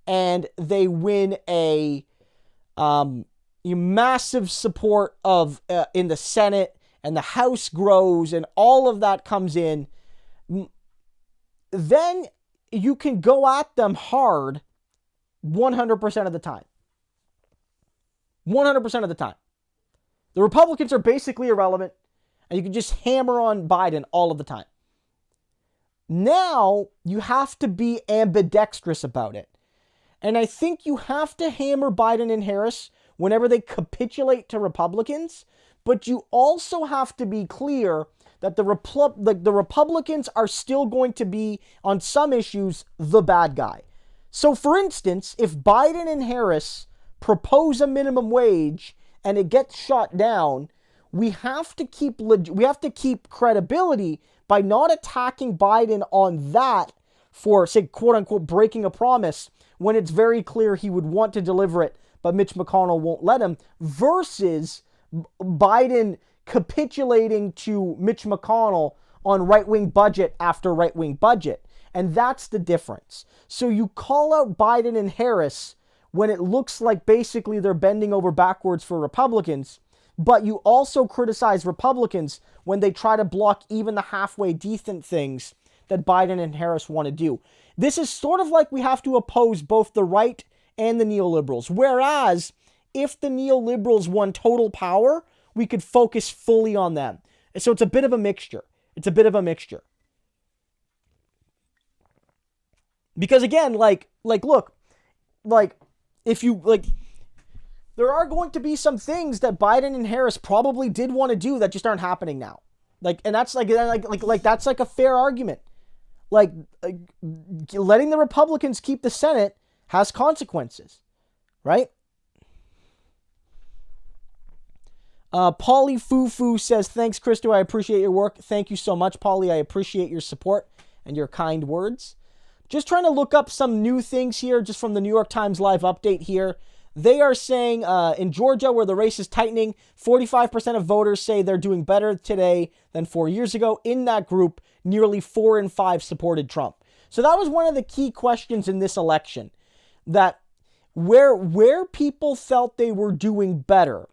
and they win a massive support of in the Senate, and the House grows, and all of that comes in, then you can go at them hard 100% of the time. 100% of the time. The Republicans are basically irrelevant, and you can just hammer on Biden all of the time. Now, you have to be ambidextrous about it. And I think you have to hammer Biden and Harris whenever they capitulate to Republicans, but you also have to be clear that the Republicans are still going to be, on some issues, the bad guy. So, for instance, if Biden and Harris propose a minimum wage and it gets shot down, we have to keep credibility by not attacking Biden on that for, say, quote-unquote, breaking a promise when it's very clear he would want to deliver it, but Mitch McConnell won't let him, versus Biden capitulating to Mitch McConnell on right-wing budget after right-wing budget. And that's the difference. So you call out Biden and Harris when it looks like basically they're bending over backwards for Republicans, but you also criticize Republicans when they try to block even the halfway decent things that Biden and Harris want to do. This is sort of like we have to oppose both the right and the neoliberals. Whereas, if the neoliberals won total power, we could focus fully on them. So it's a bit of a mixture. Because again, look, if you, there are going to be some things that Biden and Harris probably did want to do that just aren't happening now. And that's that's a fair argument. Letting the Republicans keep the Senate has consequences, right? Polly Fufu says, thanks, Christo. I appreciate your work. Thank you so much, Polly. I appreciate your support and your kind words. just trying to look up some new things here, just from the New York Times live update here. They are saying in Georgia, where the race is tightening, 45% of voters say they're doing better today than 4 years ago. In that group, nearly 4 in 5 supported Trump. So that was one of the key questions in this election, that where people felt they were doing better,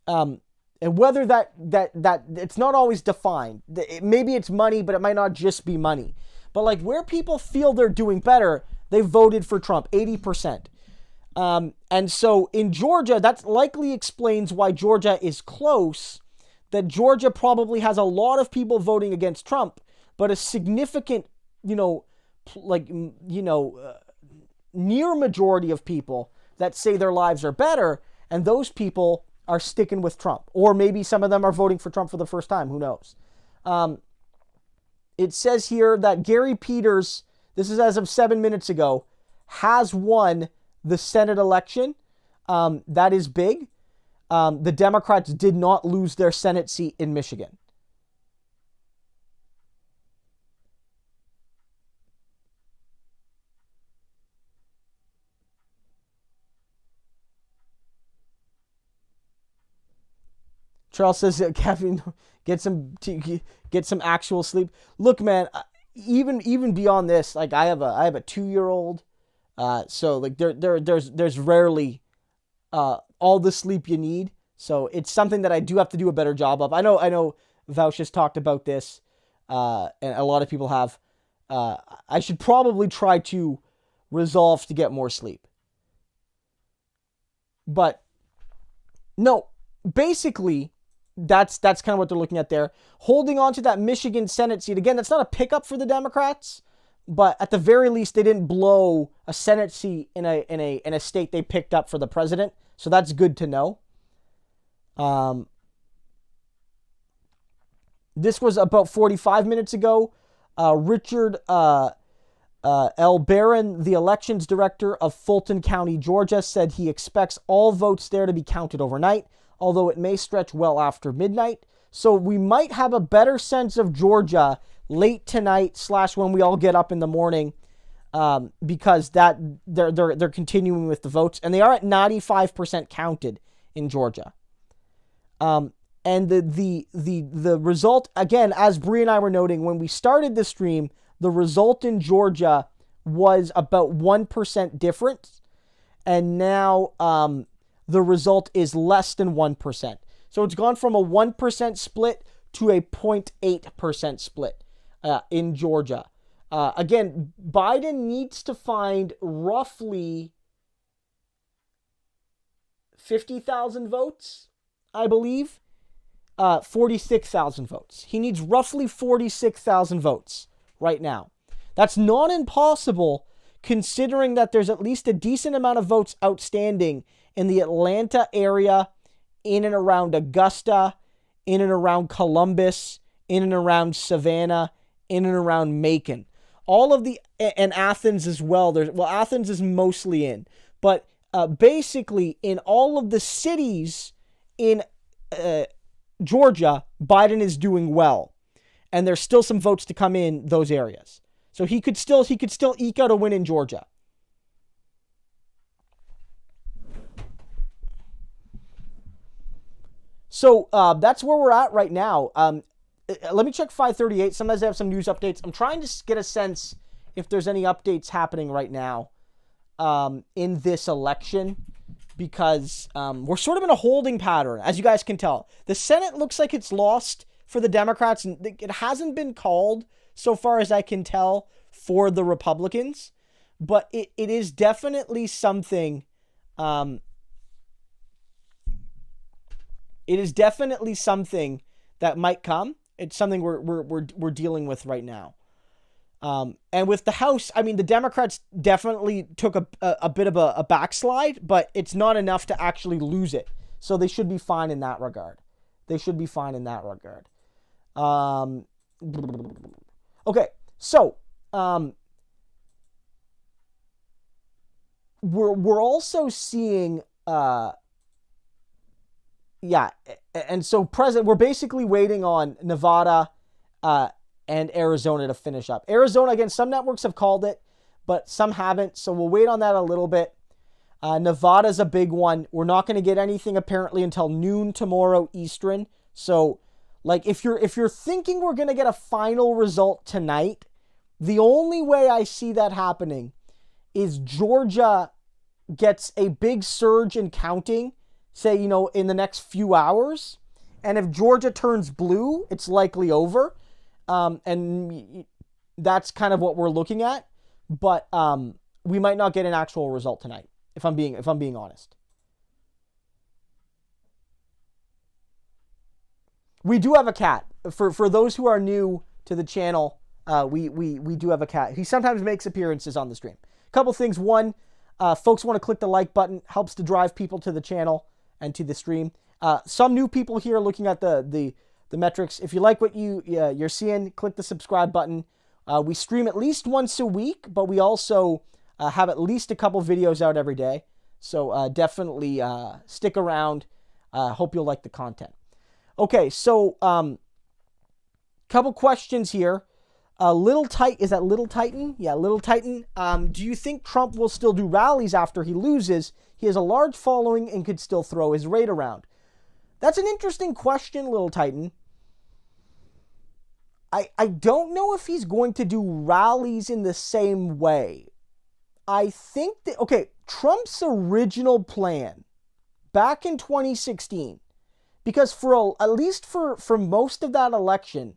and whether that it's not always defined. Maybe it's money, but it might not just be money. But like where people feel they're doing better, they voted for Trump, 80%. And so in Georgia, that likely explains why Georgia is close, that Georgia probably has a lot of people voting against Trump, but a significant, near majority of people that say their lives are better, and those people are sticking with Trump. Or maybe some of them are voting for Trump for the first time, who knows? It says here that Gary Peters, this is as of 7 minutes ago, has won the Senate election. That is big. The Democrats did not lose their Senate seat in Michigan. Charles says that Kevin get some actual sleep. Look, man, even beyond this, like I have a 2-year-old, so like there's rarely all the sleep you need. So it's something that I do have to do a better job of. I know Vaush has talked about this, and a lot of people have. I should probably try to resolve to get more sleep. But no, basically, that's kind of what they're looking at there. Holding on to that Michigan Senate seat. Again, that's not a pickup for the Democrats, but at the very least, they didn't blow a Senate seat in a state they picked up for the president. So that's good to know. This was about 45 minutes ago. Richard L. Barron, the elections director of Fulton County, Georgia, said he expects all votes there to be counted overnight, although it may stretch well after midnight. So we might have a better sense of Georgia late tonight / when we all get up in the morning, because that they're continuing with the votes, and they are at 95% counted in Georgia. And the result, again, as Bree and I were noting when we started the stream, the result in Georgia was about 1% difference, and now the result is less than 1%. So it's gone from a 1% split to a 0.8% split in Georgia. Again, Biden needs to find roughly 50,000 votes, I believe. 46,000 votes. He needs roughly 46,000 votes right now. That's not impossible, considering that there's at least a decent amount of votes outstanding in the Atlanta area, in and around Augusta, in and around Columbus, in and around Savannah, in and around Macon. All of the, and Athens as well. Athens is mostly in, but basically in all of the cities in Georgia, Biden is doing well, and there's still some votes to come in those areas. So he could still eke out a win in Georgia. So that's where we're at right now. Let me check 538. Sometimes I have some news updates. I'm trying to get a sense if there's any updates happening right now in this election, because we're sort of in a holding pattern, as you guys can tell. The Senate looks like it's lost for the Democrats, and it hasn't been called, so far as I can tell, for the Republicans. But it is definitely something. It is definitely something that might come. It's something we're dealing with right now. And with the House, I mean, the Democrats definitely took a bit of a backslide, but it's not enough to actually lose it. So they should be fine in that regard. Okay, so we're also seeing and so we're basically waiting on Nevada and Arizona to finish up. Arizona, again, some networks have called it, but some haven't, so we'll wait on that a little bit. Nevada's a big one. We're not going to get anything apparently until noon tomorrow Eastern. So, like, if you're thinking we're going to get a final result tonight, the only way I see that happening is Georgia gets a big surge in counting, say, in the next few hours. And if Georgia turns blue, it's likely over. And that's kind of what we're looking at. But we might not get an actual result tonight, if I'm being honest. We do have a cat. For those who are new to the channel, we do have a cat. He sometimes makes appearances on the stream. A couple things. One, folks want to click the like button. Helps to drive people to the channel and to the stream. Some new people here looking at the metrics. If you like what you're seeing, click the subscribe button. We stream at least once a week, but we also have at least a couple videos out every day. So definitely stick around. Hope you'll like the content. Okay, so couple questions here. Is that Little Titan? Yeah, Little Titan. Do you think Trump will still do rallies after he loses? He has a large following and could still throw his rate around. That's an interesting question, Little Titan. I don't know if he's going to do rallies in the same way. I think that, Trump's original plan back in 2016, because at least for most of that election,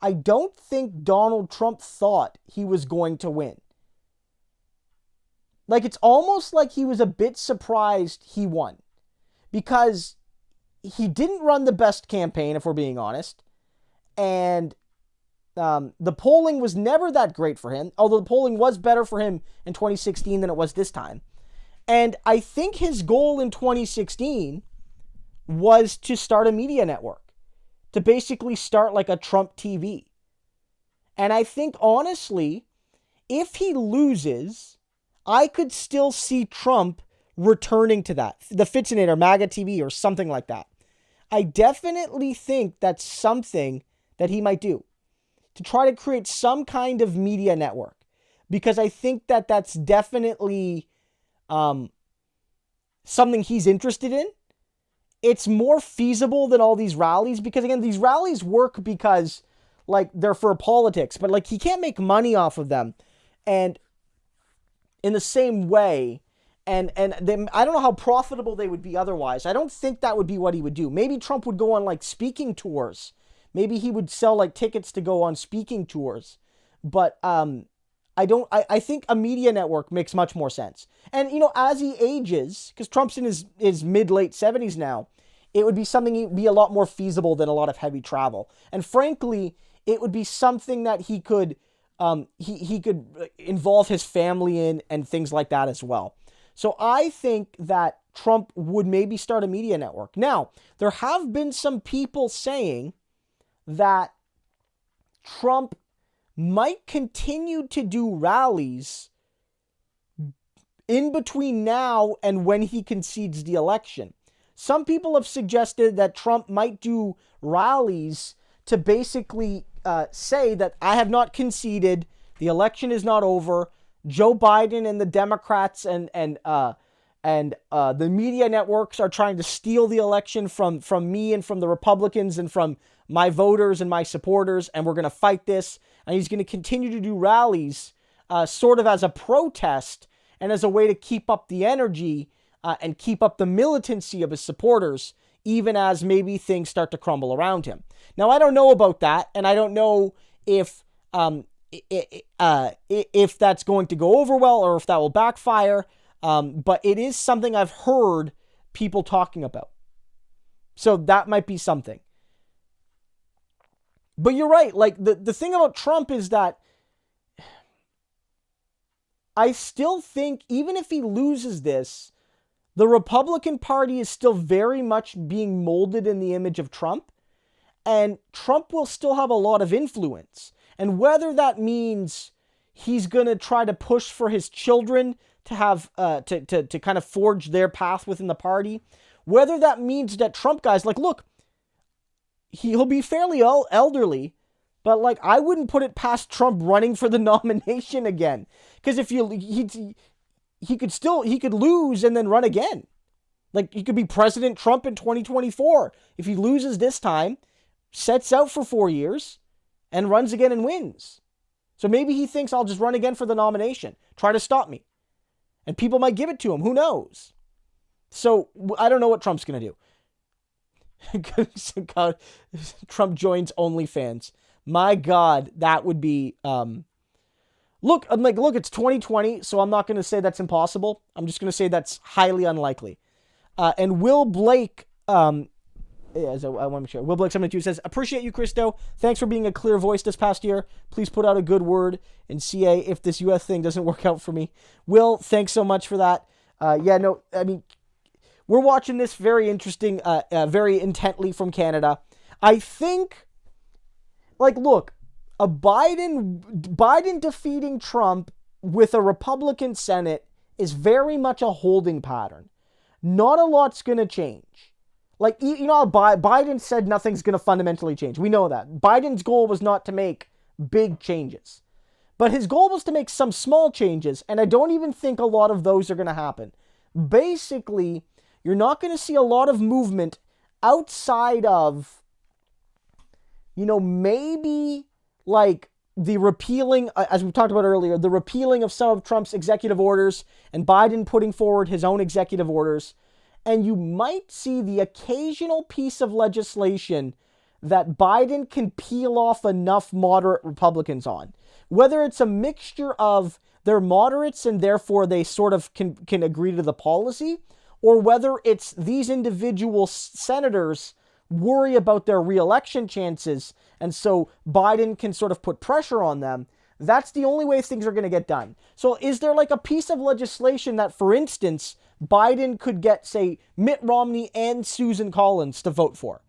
I don't think Donald Trump thought he was going to win. Like, it's almost like he was a bit surprised he won, because he didn't run the best campaign, if we're being honest, and the polling was never that great for him, although the polling was better for him in 2016 than it was this time. And I think his goal in 2016 was to start a media network, to basically start like a Trump TV. And I think, honestly, if he loses, I could still see Trump returning to that, the Fitzinator, MAGA TV, or something like that. I definitely think that's something that he might do, to try to create some kind of media network, because I think that that's definitely something he's interested in. It's more feasible than all these rallies, because, again, these rallies work because, like, they're for politics, but, like, he can't make money off of them. And in the same way, and they, I don't know how profitable they would be otherwise. I don't think that would be what he would do. Maybe Trump would go on, like, speaking tours. Maybe he would sell, like, tickets to go on speaking tours. But I think a media network makes much more sense. And, as he ages, because Trump's in his mid-late 70s now, it would be something that would be a lot more feasible than a lot of heavy travel. And frankly, it would be something that he could he could involve his family in, and things like that as well. So I think that Trump would maybe start a media network. Now, there have been some people saying that Trump might continue to do rallies in between now and when he concedes the election. Some people have suggested that Trump might do rallies to basically say that I have not conceded, the election is not over, Joe Biden and the Democrats and the media networks are trying to steal the election from me and from the Republicans and from my voters and my supporters, and we're going to fight this. And he's going to continue to do rallies sort of as a protest and as a way to keep up the energy and keep up the militancy of his supporters, even as maybe things start to crumble around him. Now, I don't know about that, and I don't know if that's going to go over well or if that will backfire, but it is something I've heard people talking about. So that might be something. But you're right, like, the thing about Trump is that I still think, even if he loses this, the Republican Party is still very much being molded in the image of Trump, and Trump will still have a lot of influence. And whether that means he's going to try to push for his children to have to kind of forge their path within the party, whether that means that Trump guys, like, look, he'll be fairly elderly, But like, I wouldn't put it past Trump running for the nomination again, because if he could lose and then run again. Like, he could be President Trump in 2024 if he loses this time, sets out for 4 years, and runs again and wins. So maybe he thinks, I'll just run again for the nomination, try to stop me, and people might give it to him. Who knows? So I don't know what Trump's gonna do. God, Trump joins OnlyFans. My God, that would be. Look, it's 2020, so I'm not gonna say that's impossible. I'm just gonna say that's highly unlikely. And Will Blake, I want to make sure. Will Blake 72 says, appreciate you, Christo. Thanks for being a clear voice this past year. Please put out a good word in CA if this US thing doesn't work out for me. Will, thanks so much for that. We're watching this very interesting, very intently from Canada. I think, look, a Biden defeating Trump with a Republican Senate is very much a holding pattern. Not a lot's going to change. Biden said nothing's going to fundamentally change. We know that. Biden's goal was not to make big changes. But his goal was to make some small changes, and I don't even think a lot of those are going to happen. Basically, you're not going to see a lot of movement outside of, maybe the repealing, as we talked about earlier, the repealing of some of Trump's executive orders and Biden putting forward his own executive orders. And you might see the occasional piece of legislation that Biden can peel off enough moderate Republicans on. Whether it's a mixture of they're moderates and therefore they sort of can agree to the policy, or whether it's these individual senators worry about their re-election chances, and so Biden can sort of put pressure on them. That's the only way things are going to get done. So is there a piece of legislation that, for instance, Biden could get, say, Mitt Romney and Susan Collins to vote for?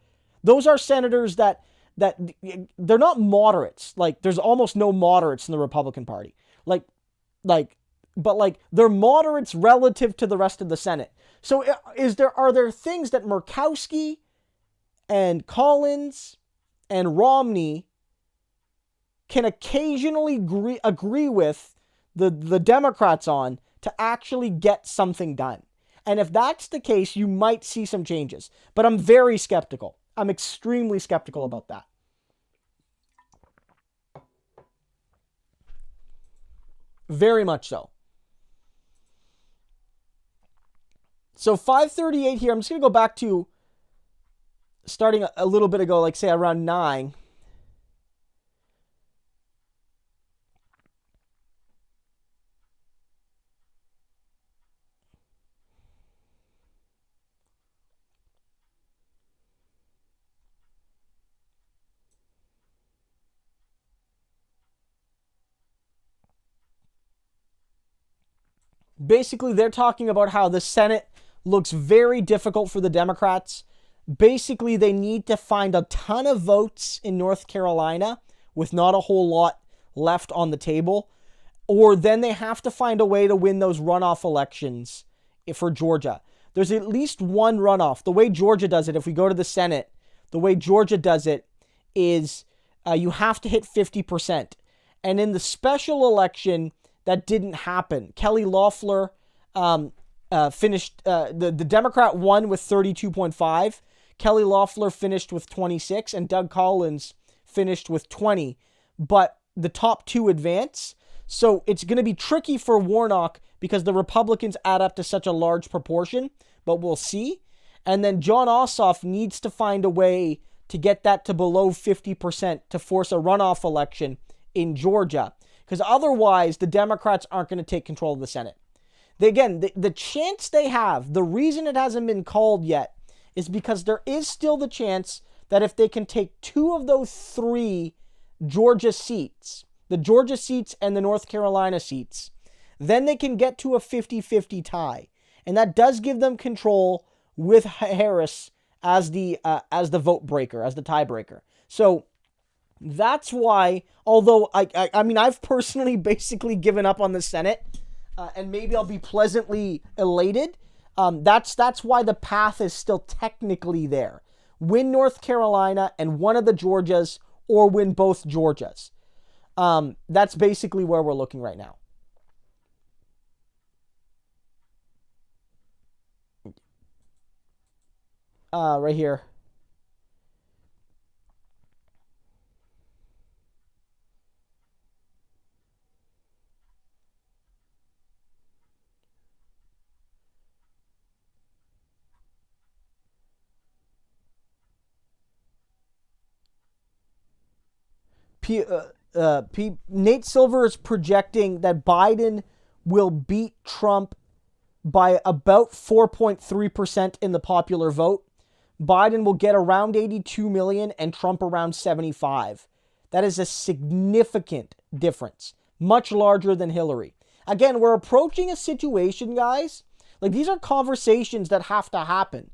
Those are senators that they're not moderates. There's almost no moderates in the Republican Party. But they're moderates relative to the rest of the Senate. So are there things that Murkowski and Collins and Romney can occasionally agree with the Democrats on to actually get something done? And if that's the case, you might see some changes. But I'm very skeptical. I'm extremely skeptical about that. Very much so. So 5:38 here. I'm just going to go back to starting a little bit ago, say around 9. Basically, they're talking about how the Senate looks very difficult for the Democrats. Basically, they need to find a ton of votes in North Carolina with not a whole lot left on the table, or then they have to find a way to win those runoff elections for Georgia. There's at least one runoff. The way Georgia does it, if we go to the Senate, the way Georgia does it is you have to hit 50%. And in the special election, that didn't happen. Kelly Loeffler finished, the Democrat won with 32.5. Kelly Loeffler finished with 26, and Doug Collins finished with 20. But the top two advance. So it's going to be tricky for Warnock because the Republicans add up to such a large proportion, but we'll see. And then John Ossoff needs to find a way to get that to below 50% to force a runoff election in Georgia. Because otherwise, the Democrats aren't going to take control of the Senate. The chance they have, the reason it hasn't been called yet, is because there is still the chance that if they can take 2 of those 3 Georgia seats, the Georgia seats and the North Carolina seats, then they can get to a 50-50 tie. And that does give them control with Harris as the vote breaker, as the tiebreaker. So that's why, although I've personally basically given up on the Senate, and maybe I'll be pleasantly elated. That's why the path is still technically there. Win North Carolina and one of the Georgias, or win both Georgias. That's basically where we're looking right now. Right here. Nate Silver is projecting that Biden will beat Trump by about 4.3% in the popular vote. Biden will get around 82 million and Trump around 75. That is a significant difference, much larger than Hillary. Again, we're approaching a situation, guys, like these are conversations that have to happen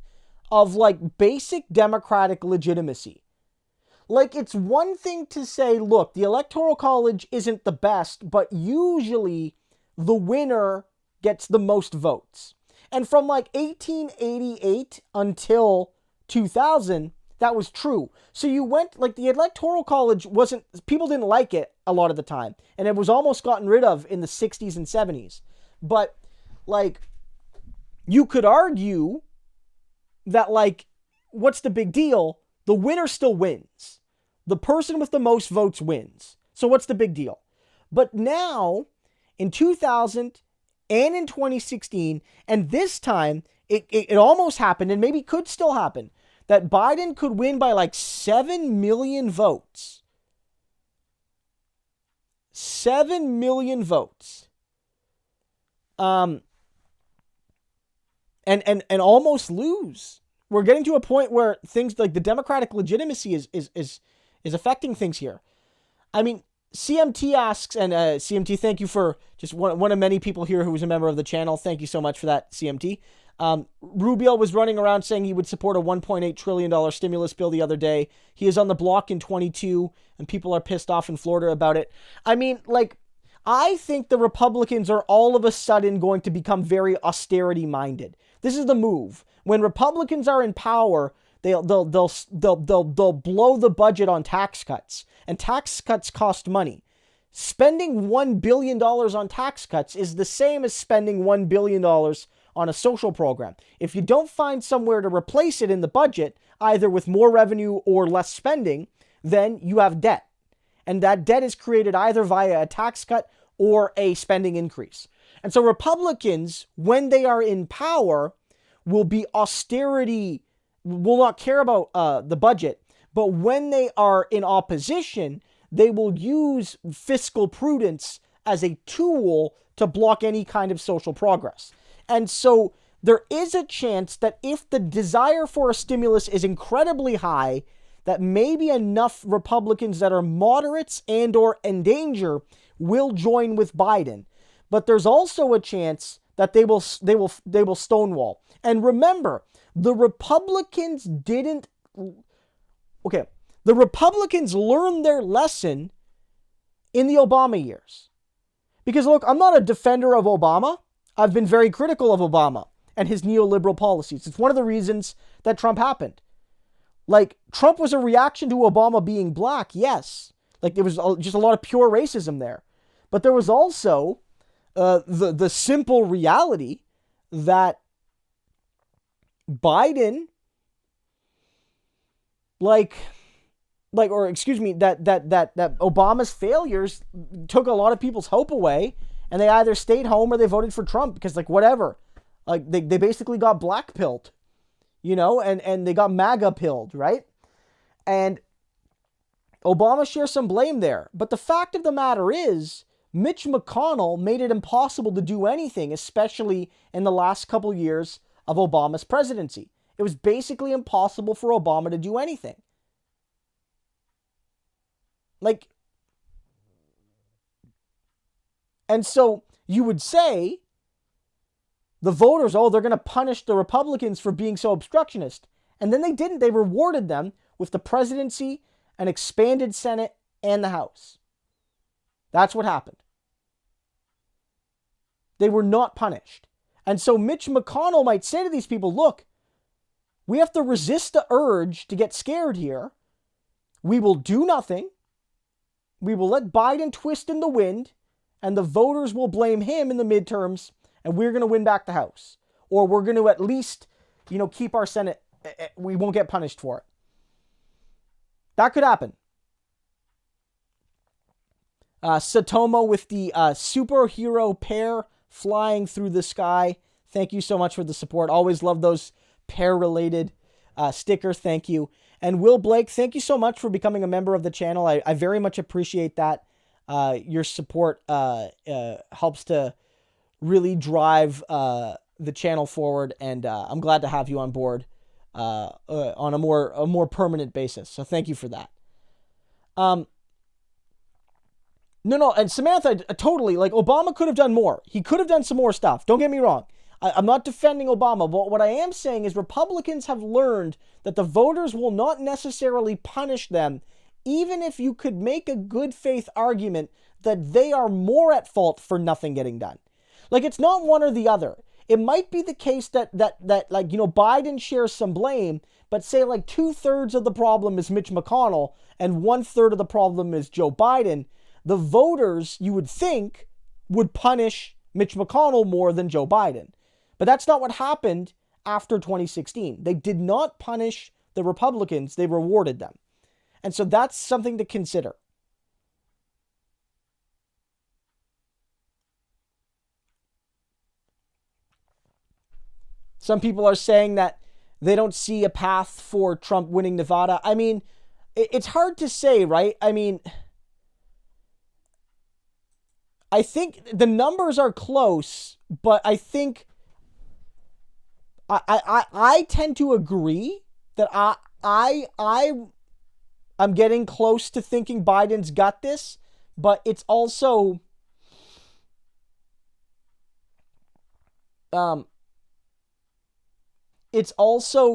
of like basic democratic legitimacy. Like, it's one thing to say, look, the Electoral College isn't the best, but usually the winner gets the most votes. And from like 1888 until 2000, that was true. So you went, like, the Electoral College wasn't, people didn't like it a lot of the time. And it was almost gotten rid of in the 60s and 70s. But, like, you could argue that, like, what's the big deal? The winner still wins. The person with the most votes wins. So what's the big deal? But now, in 2000 and in 2016, and this time, it almost happened, and maybe could still happen, that Biden could win by like 7 million votes. 7 million votes. And almost lose. We're getting to a point where things like the democratic legitimacy is affecting things here. I mean, CMT asks, and CMT, thank you for just one of many people here who was a member of the channel. Thank you so much for that, CMT. Rubio was running around saying he would support a $1.8 trillion stimulus bill the other day. He is on the block in 22, and people are pissed off in Florida about it. I mean, like, I think the Republicans are all of a sudden going to become very austerity-minded. This is the move. When Republicans are in power, they'll blow the budget on tax cuts, and tax cuts cost money. Spending $1 billion on tax cuts is the same as spending $1 billion on a social program. If you don't find somewhere to replace it in the budget, either with more revenue or less spending, then you have debt. And that debt is created either via a tax cut or a spending increase. And so Republicans, when they are in power, will be austerity, will not care about the budget. But when they are in opposition, they will use fiscal prudence as a tool to block any kind of social progress. And so there is a chance that if the desire for a stimulus is incredibly high, that maybe enough Republicans that are moderates and or in danger will join with Biden. But there's also a chance that they will stonewall. And remember, the Republicans learned their lesson in the Obama years. Because look, I'm not a defender of Obama. I've been very critical of Obama and his neoliberal policies. It's one of the reasons that Trump happened. Like, Trump was a reaction to Obama being black, yes. Like, there was just a lot of pure racism there. But there was also the simple reality that Biden, that Obama's failures took a lot of people's hope away, and they either stayed home or they voted for Trump because, like, whatever. Like, they basically got black-pilled, you know, and they got MAGA-pilled, right? And Obama shares some blame there. But the fact of the matter is, Mitch McConnell made it impossible to do anything, especially in the last couple years of Obama's presidency. It was basically impossible for Obama to do anything. Like, and so you would say the voters, they're going to punish the Republicans for being so obstructionist. And then they didn't. They rewarded them with the presidency, an expanded Senate, and the House. That's what happened. They were not punished. And so Mitch McConnell might say to these people, look, we have to resist the urge to get scared here. We will do nothing. We will let Biden twist in the wind, and the voters will blame him in the midterms, and we're going to win back the House. Or we're going to at least, keep our Senate. We won't get punished for it. That could happen. Satomo with the superhero pair flying through the sky. Thank you so much for the support. Always love those pair-related stickers. Thank you. And Will Blake, thank you so much for becoming a member of the channel. I very much appreciate that. Your support helps to really drive the channel forward, and I'm glad to have you on board on a more permanent basis. So thank you for that. No, and Samantha, totally, Obama could have done more. He could have done some more stuff. Don't get me wrong. I'm not defending Obama, but what I am saying is Republicans have learned that the voters will not necessarily punish them, even if you could make a good faith argument that they are more at fault for nothing getting done. It's not one or the other. It might be the case that Biden shares some blame, but say 2/3 of the problem is Mitch McConnell and 1/3 of the problem is Joe Biden. The voters, you would think, would punish Mitch McConnell more than Joe Biden. But that's not what happened after 2016. They did not punish the Republicans. They rewarded them. And so that's something to consider. Some people are saying that they don't see a path for Trump winning Nevada. I mean, it's hard to say, right? I mean, I think the numbers are close, but I think I tend to agree that I'm getting close to thinking Biden's got this, but it's also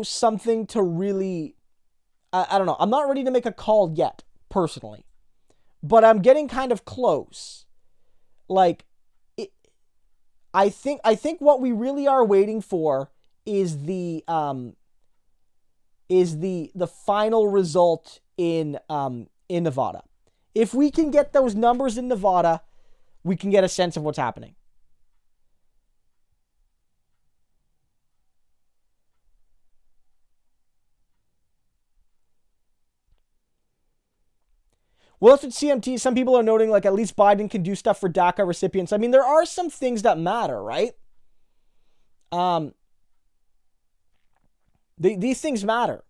something to really, I don't know. I'm not ready to make a call yet, personally, but I'm getting kind of close. I think what we really are waiting for is the final result in Nevada. If we can get those numbers in Nevada, we can get a sense of what's happening. Well, if it's CMT, some people are noting at least Biden can do stuff for DACA recipients. I mean, there are some things that matter, right? These things matter.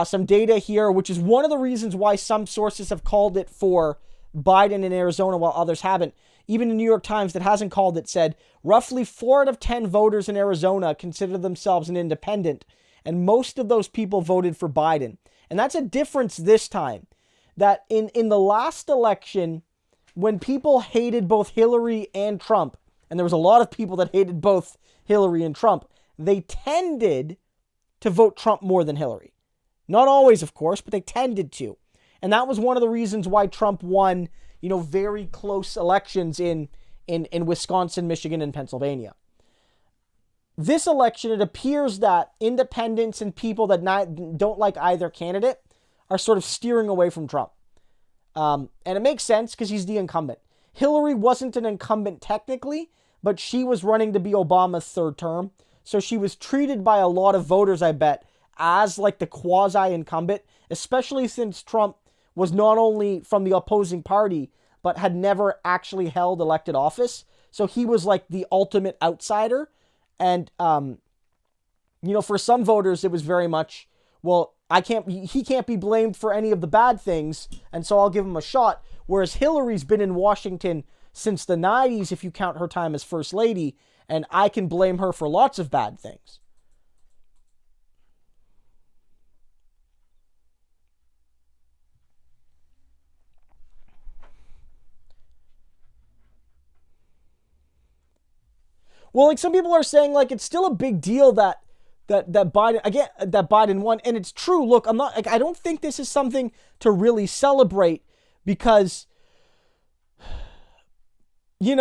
Some data here, which is one of the reasons why some sources have called it for Biden in Arizona while others haven't. Even the New York Times that hasn't called it said roughly 4 out of 10 voters in Arizona consider themselves an independent, and most of those people voted for Biden. And that's a difference this time. That in the last election, when people hated both Hillary and Trump, and there was a lot of people that hated both Hillary and Trump, they tended to vote Trump more than Hillary. Not always, of course, but they tended to. And that was one of the reasons why Trump won, very close elections in Wisconsin, Michigan, and Pennsylvania. This election, it appears that independents and people that don't like either candidate are sort of steering away from Trump. And it makes sense because he's the incumbent. Hillary wasn't an incumbent technically, but she was running to be Obama's third term. So she was treated by a lot of voters, I bet, as the quasi-incumbent, especially since Trump was not only from the opposing party, but had never actually held elected office. So he was the ultimate outsider. And, for some voters, it was very much, well, he can't be blamed for any of the bad things, and so I'll give him a shot. Whereas Hillary's been in Washington since the 90s, if you count her time as First Lady, and I can blame her for lots of bad things. Well, some people are saying it's still a big deal that Biden won, and it's true. Look, I don't think this is something to really celebrate because, if you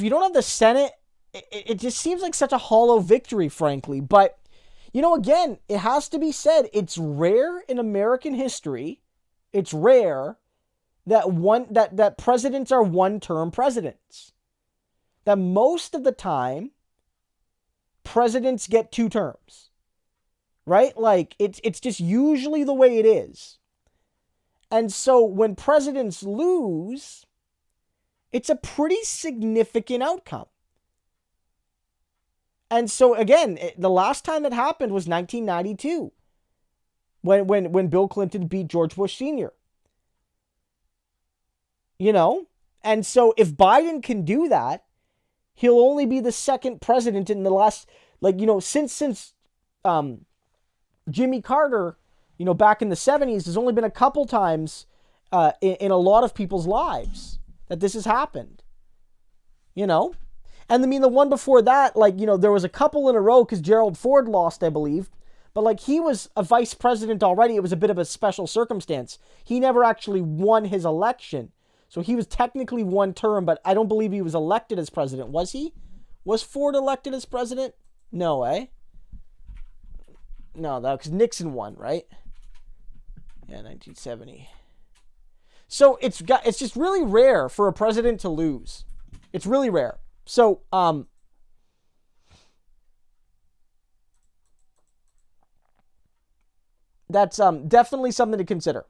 don't have the Senate, it just seems like such a hollow victory, frankly. But, Again, it has to be said, it's rare in American history. It's rare that presidents are one-term presidents. That most of the time, presidents get 2 terms. Right? Like, it's just usually the way it is. And so when presidents lose, it's a pretty significant outcome. And so, again, the last time it happened was 1992, when Bill Clinton beat George Bush Sr. And so if Biden can do that, he'll only be the second president in the last, since Jimmy Carter, back in the 70s, there's only been a couple times in a lot of people's lives that this has happened. And the one before that, there was a couple in a row because Gerald Ford lost, I believe. But he was a vice president already. It was a bit of a special circumstance. He never actually won his election. So he was technically one term, but I don't believe he was elected as president. Was he? Was Ford elected as president? No, eh? No, that because Nixon won, right? Yeah, 1970. So it's just really rare for a president to lose. It's really rare. So, that's definitely something to consider.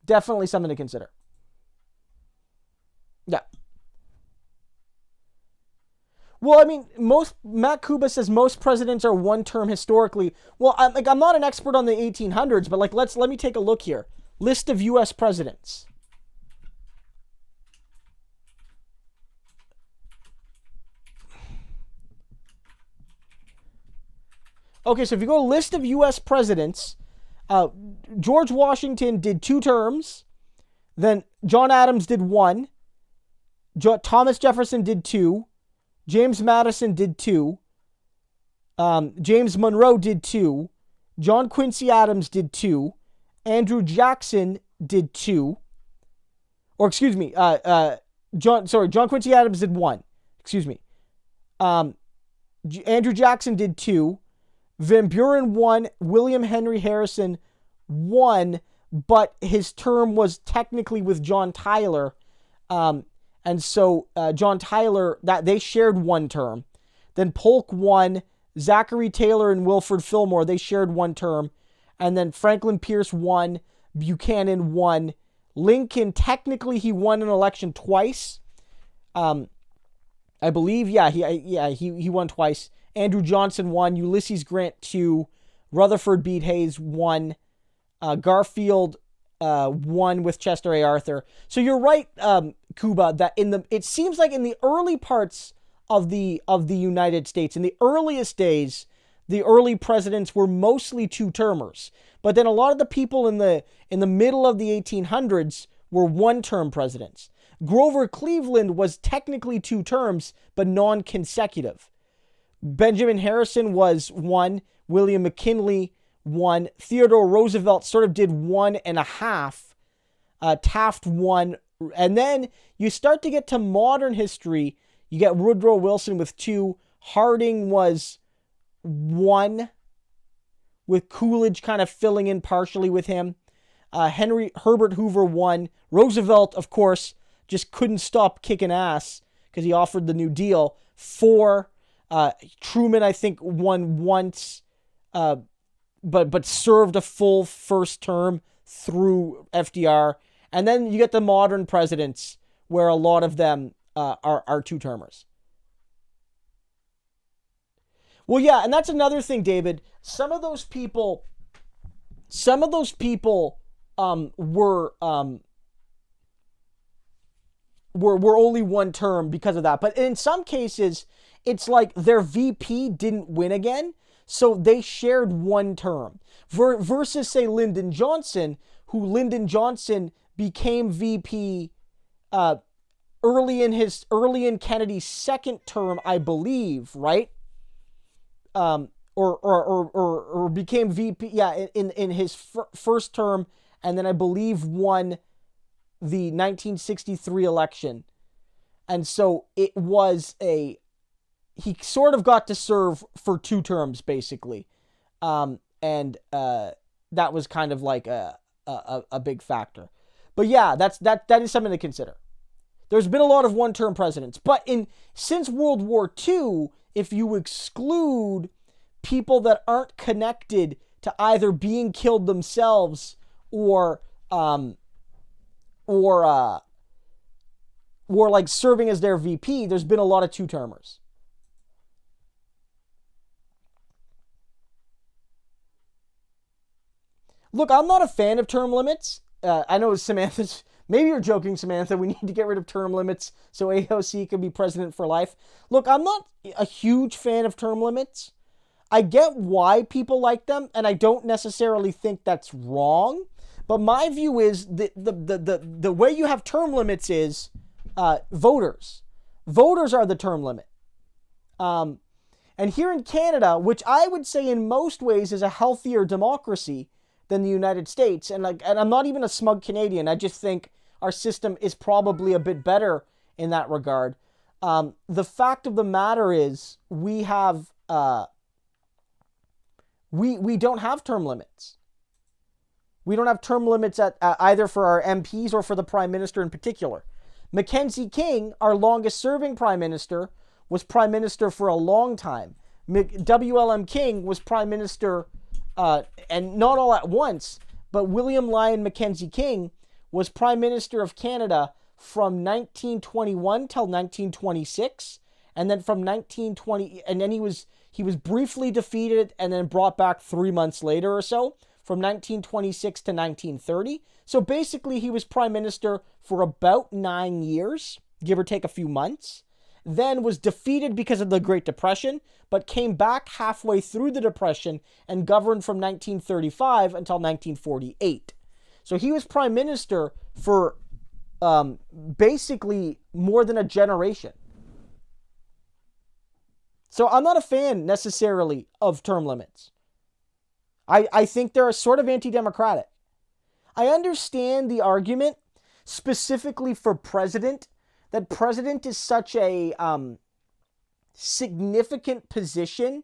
Definitely something to consider. Yeah. Well, Matt Kuba says most presidents are one term historically. Well, I'm not an expert on the 1800s, but let me take a look here. List of U.S. presidents. Okay, so if you go to list of U.S. presidents, George Washington did 2 terms. Then John Adams did 1. Thomas Jefferson did 2. James Madison did 2. James Monroe did 2. John Quincy Adams did 2. Andrew Jackson did 2. Or excuse me, John Quincy Adams did 1. Excuse me. Andrew Jackson did 2. Van Buren 1. William Henry Harrison 1. But his term was technically with John Tyler. And so John Tyler, that they shared 1 term. Then Polk 1. Zachary Taylor and Wilford Fillmore, they shared 1 term. And then Franklin Pierce 1. Buchanan 1. Lincoln, technically he won an election twice. I believe, he won twice. Andrew Johnson 1. Ulysses Grant 2. Rutherford B. Hayes 1. Garfield 1 with Chester A. Arthur. So you're right, Kuba, that it seems like in the early parts of the United States, in the earliest days, the early presidents were mostly 2-termers. But then a lot of the people in the middle of the 1800s were 1-term presidents. Grover Cleveland was technically 2 terms, but non-consecutive. Benjamin Harrison was 1. William McKinley 1. Theodore Roosevelt sort of did 1.5. Taft 1. And then you start to get to modern history. You get Woodrow Wilson with 2. Harding was 1, with Coolidge kind of filling in partially with him. Herbert Hoover 1. Roosevelt, of course, just couldn't stop kicking ass because he offered the New Deal. 4. Truman, I think, won once, but served a full first term through FDR. And then you get the modern presidents, where a lot of them are 2-termers. Well, yeah, and that's another thing, David. Some of those people were only 1 term because of that. But in some cases, it's like their VP didn't win again, so they shared 1 term. Versus, say, Lyndon Johnson, who Lyndon Johnson became VP early in Kennedy's 2nd term, I believe, right? Or became VP, in his first term, and then I believe won the 1963 election. And so it was he sort of got to serve for 2 terms, basically. And that was kind of like a big factor. But yeah, that is something to consider. There's been a lot of 1-term presidents, but since World War II, if you exclude people that aren't connected to either being killed themselves or like serving as their VP, there's been a lot of 2-termers. Look, I'm not a fan of term limits. I know Samantha's, maybe you're joking, Samantha, we need to get rid of term limits so AOC can be president for life. Look, I'm not a huge fan of term limits. I get why people like them, and I don't necessarily think that's wrong. But my view is the way you have term limits is voters. Voters are the term limit. And here in Canada, which I would say in most ways is a healthier democracy than the United States, and I'm not even a smug Canadian, I just think our system is probably a bit better in that regard. The fact of the matter is we have we don't have term limits. We don't have term limits at either for our MPs or for the Prime Minister in particular. Mackenzie King, our longest serving Prime Minister, was Prime Minister for a long time. WLM King was Prime Minister, and not all at once, but William Lyon Mackenzie King was Prime Minister of Canada from 1921 till 1926, and then from 1920, and then he was briefly defeated and then brought back 3 months later or so, from 1926 to 1930. So basically he was Prime Minister for about 9 years, give or take a few months, then was defeated because of the Great Depression, but came back halfway through the Depression and governed from 1935 until 1948. So he was Prime Minister for basically more than a generation. So I'm not a fan necessarily of term limits. I think they're sort of anti-democratic. I understand the argument specifically for president, that president is such a significant position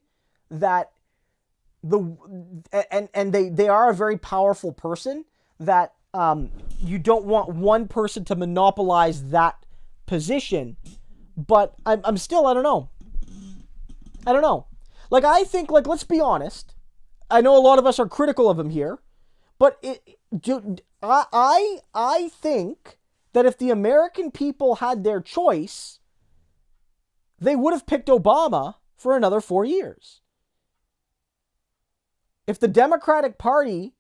that they are a very powerful person, that you don't want one person to monopolize that position. But I'm still, I don't know. Like, I think, like, let's be honest. I know a lot of us are critical of him here, but I think that if the American people had their choice, they would have picked Obama for another 4 years. If the Democratic Party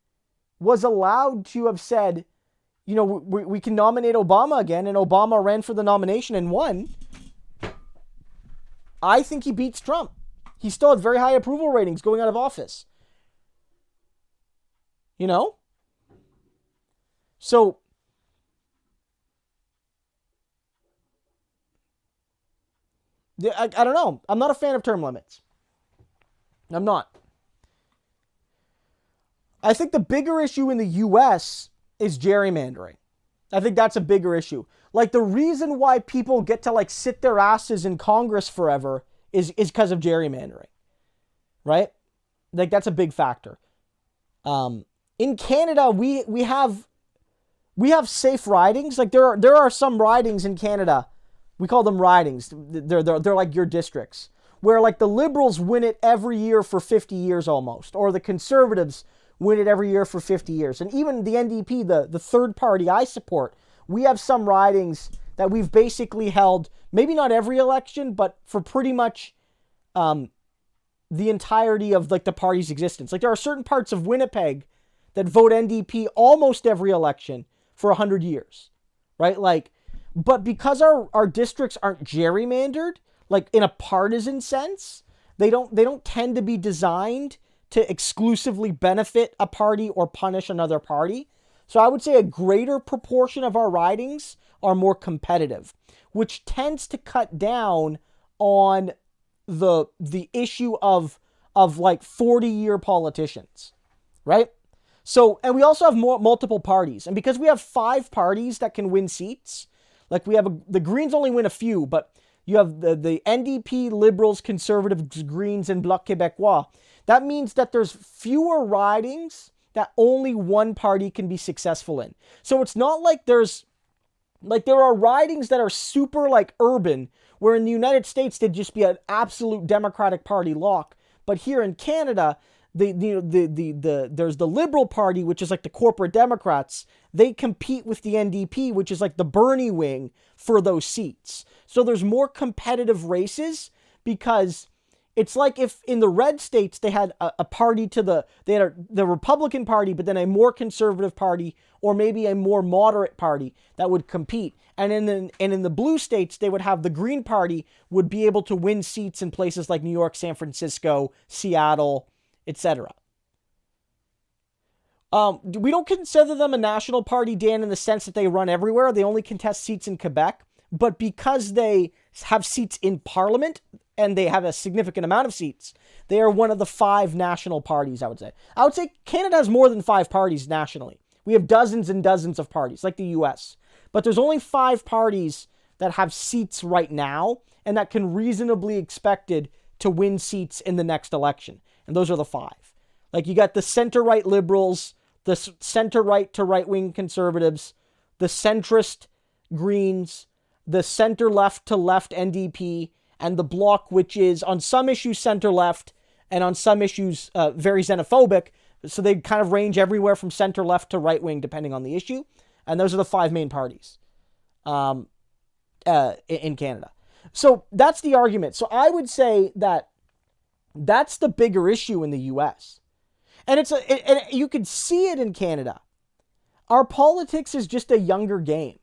was allowed to have said, you know, we can nominate Obama again, and Obama ran for the nomination and won, I think he beats Trump. He still had very high approval ratings going out of office. You know? So, I don't know. I'm not a fan of term limits. I'm not. I think the bigger issue in the U.S. is gerrymandering. I think that's a bigger issue. Like, the reason why people get to, like, sit their asses in Congress forever is because of gerrymandering. Right? Like, that's a big factor. In Canada, we have safe ridings. Like, there are some ridings in Canada. We call them ridings. They're like your districts, where, like, the Liberals win it every year for 50 years almost, or the Conservatives win it every year for 50 years. And even the NDP, the third party I support, we have some ridings that we've basically held, maybe not every election, but for pretty much the entirety of, like, the party's existence. Like, there are certain parts of Winnipeg that vote NDP almost every election for 100 years, right? Like, but because our districts aren't gerrymandered, like, in a partisan sense, they don't tend to be designed to exclusively benefit a party or punish another party. So I would say a greater proportion of our ridings are more competitive, which tends to cut down on the issue of like 40-year politicians, right? So, and we also have multiple parties. And because we have 5 parties that can win seats, like, we have the Greens only win a few, but You have the NDP, Liberals, Conservatives, Greens, and Bloc Québécois. That means that there's fewer ridings that only one party can be successful in. So it's not like there are ridings that are super like urban, where in the United States they'd just be an absolute Democratic Party lock. But here in Canada, there's the Liberal Party, which is like the corporate Democrats. They compete with the NDP, which is like the Bernie wing, for those seats. So there's more competitive races, because it's like if in the red states they had a party they had the Republican Party, but then a more conservative party, or maybe a more moderate party that would compete. And in the blue states, they would have the Green Party would be able to win seats in places like New York, San Francisco, Seattle, etc. We don't consider them a national party, Dan, in the sense that they run everywhere. They only contest seats in Quebec. But because they have seats in Parliament, and they have a significant amount of seats, they are one of the 5 national parties, I would say. I would say Canada has more than 5 parties nationally. We have dozens and dozens of parties, like the US. But there's only 5 parties that have seats right now, and that can reasonably expected to win seats in the next election. And those are the 5. Like, you got the center-right Liberals, the center-right to right-wing Conservatives, the centrist Greens, the center-left to left NDP, and the Bloc, which is on some issues center-left, and on some issues very xenophobic. So they kind of range everywhere from center-left to right-wing, depending on the issue. And those are the 5 main parties in Canada. So that's the argument. So I would say that that's the bigger issue in the U.S. And and you could see it in Canada. Our politics is just a younger game.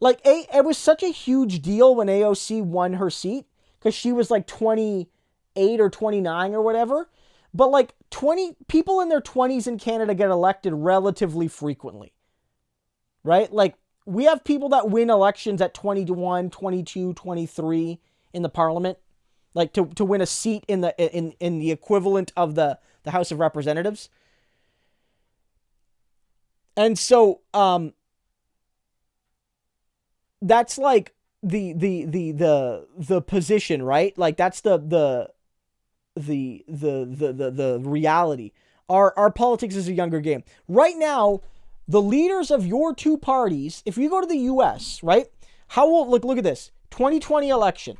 Like, it was such a huge deal when AOC won her seat, because she was like 28 or 29 or whatever. But like 20 people in their 20s in Canada get elected relatively frequently, right? Like, we have people that win elections at 21, 22, 23 in the parliament, like to win a seat in the equivalent of the House of Representatives. And so, that's like the position, right? Like, that's the reality. Our politics is a younger game. Right now, the leaders of your 2 parties, if you go to the US, right? Look at this. 2020 election,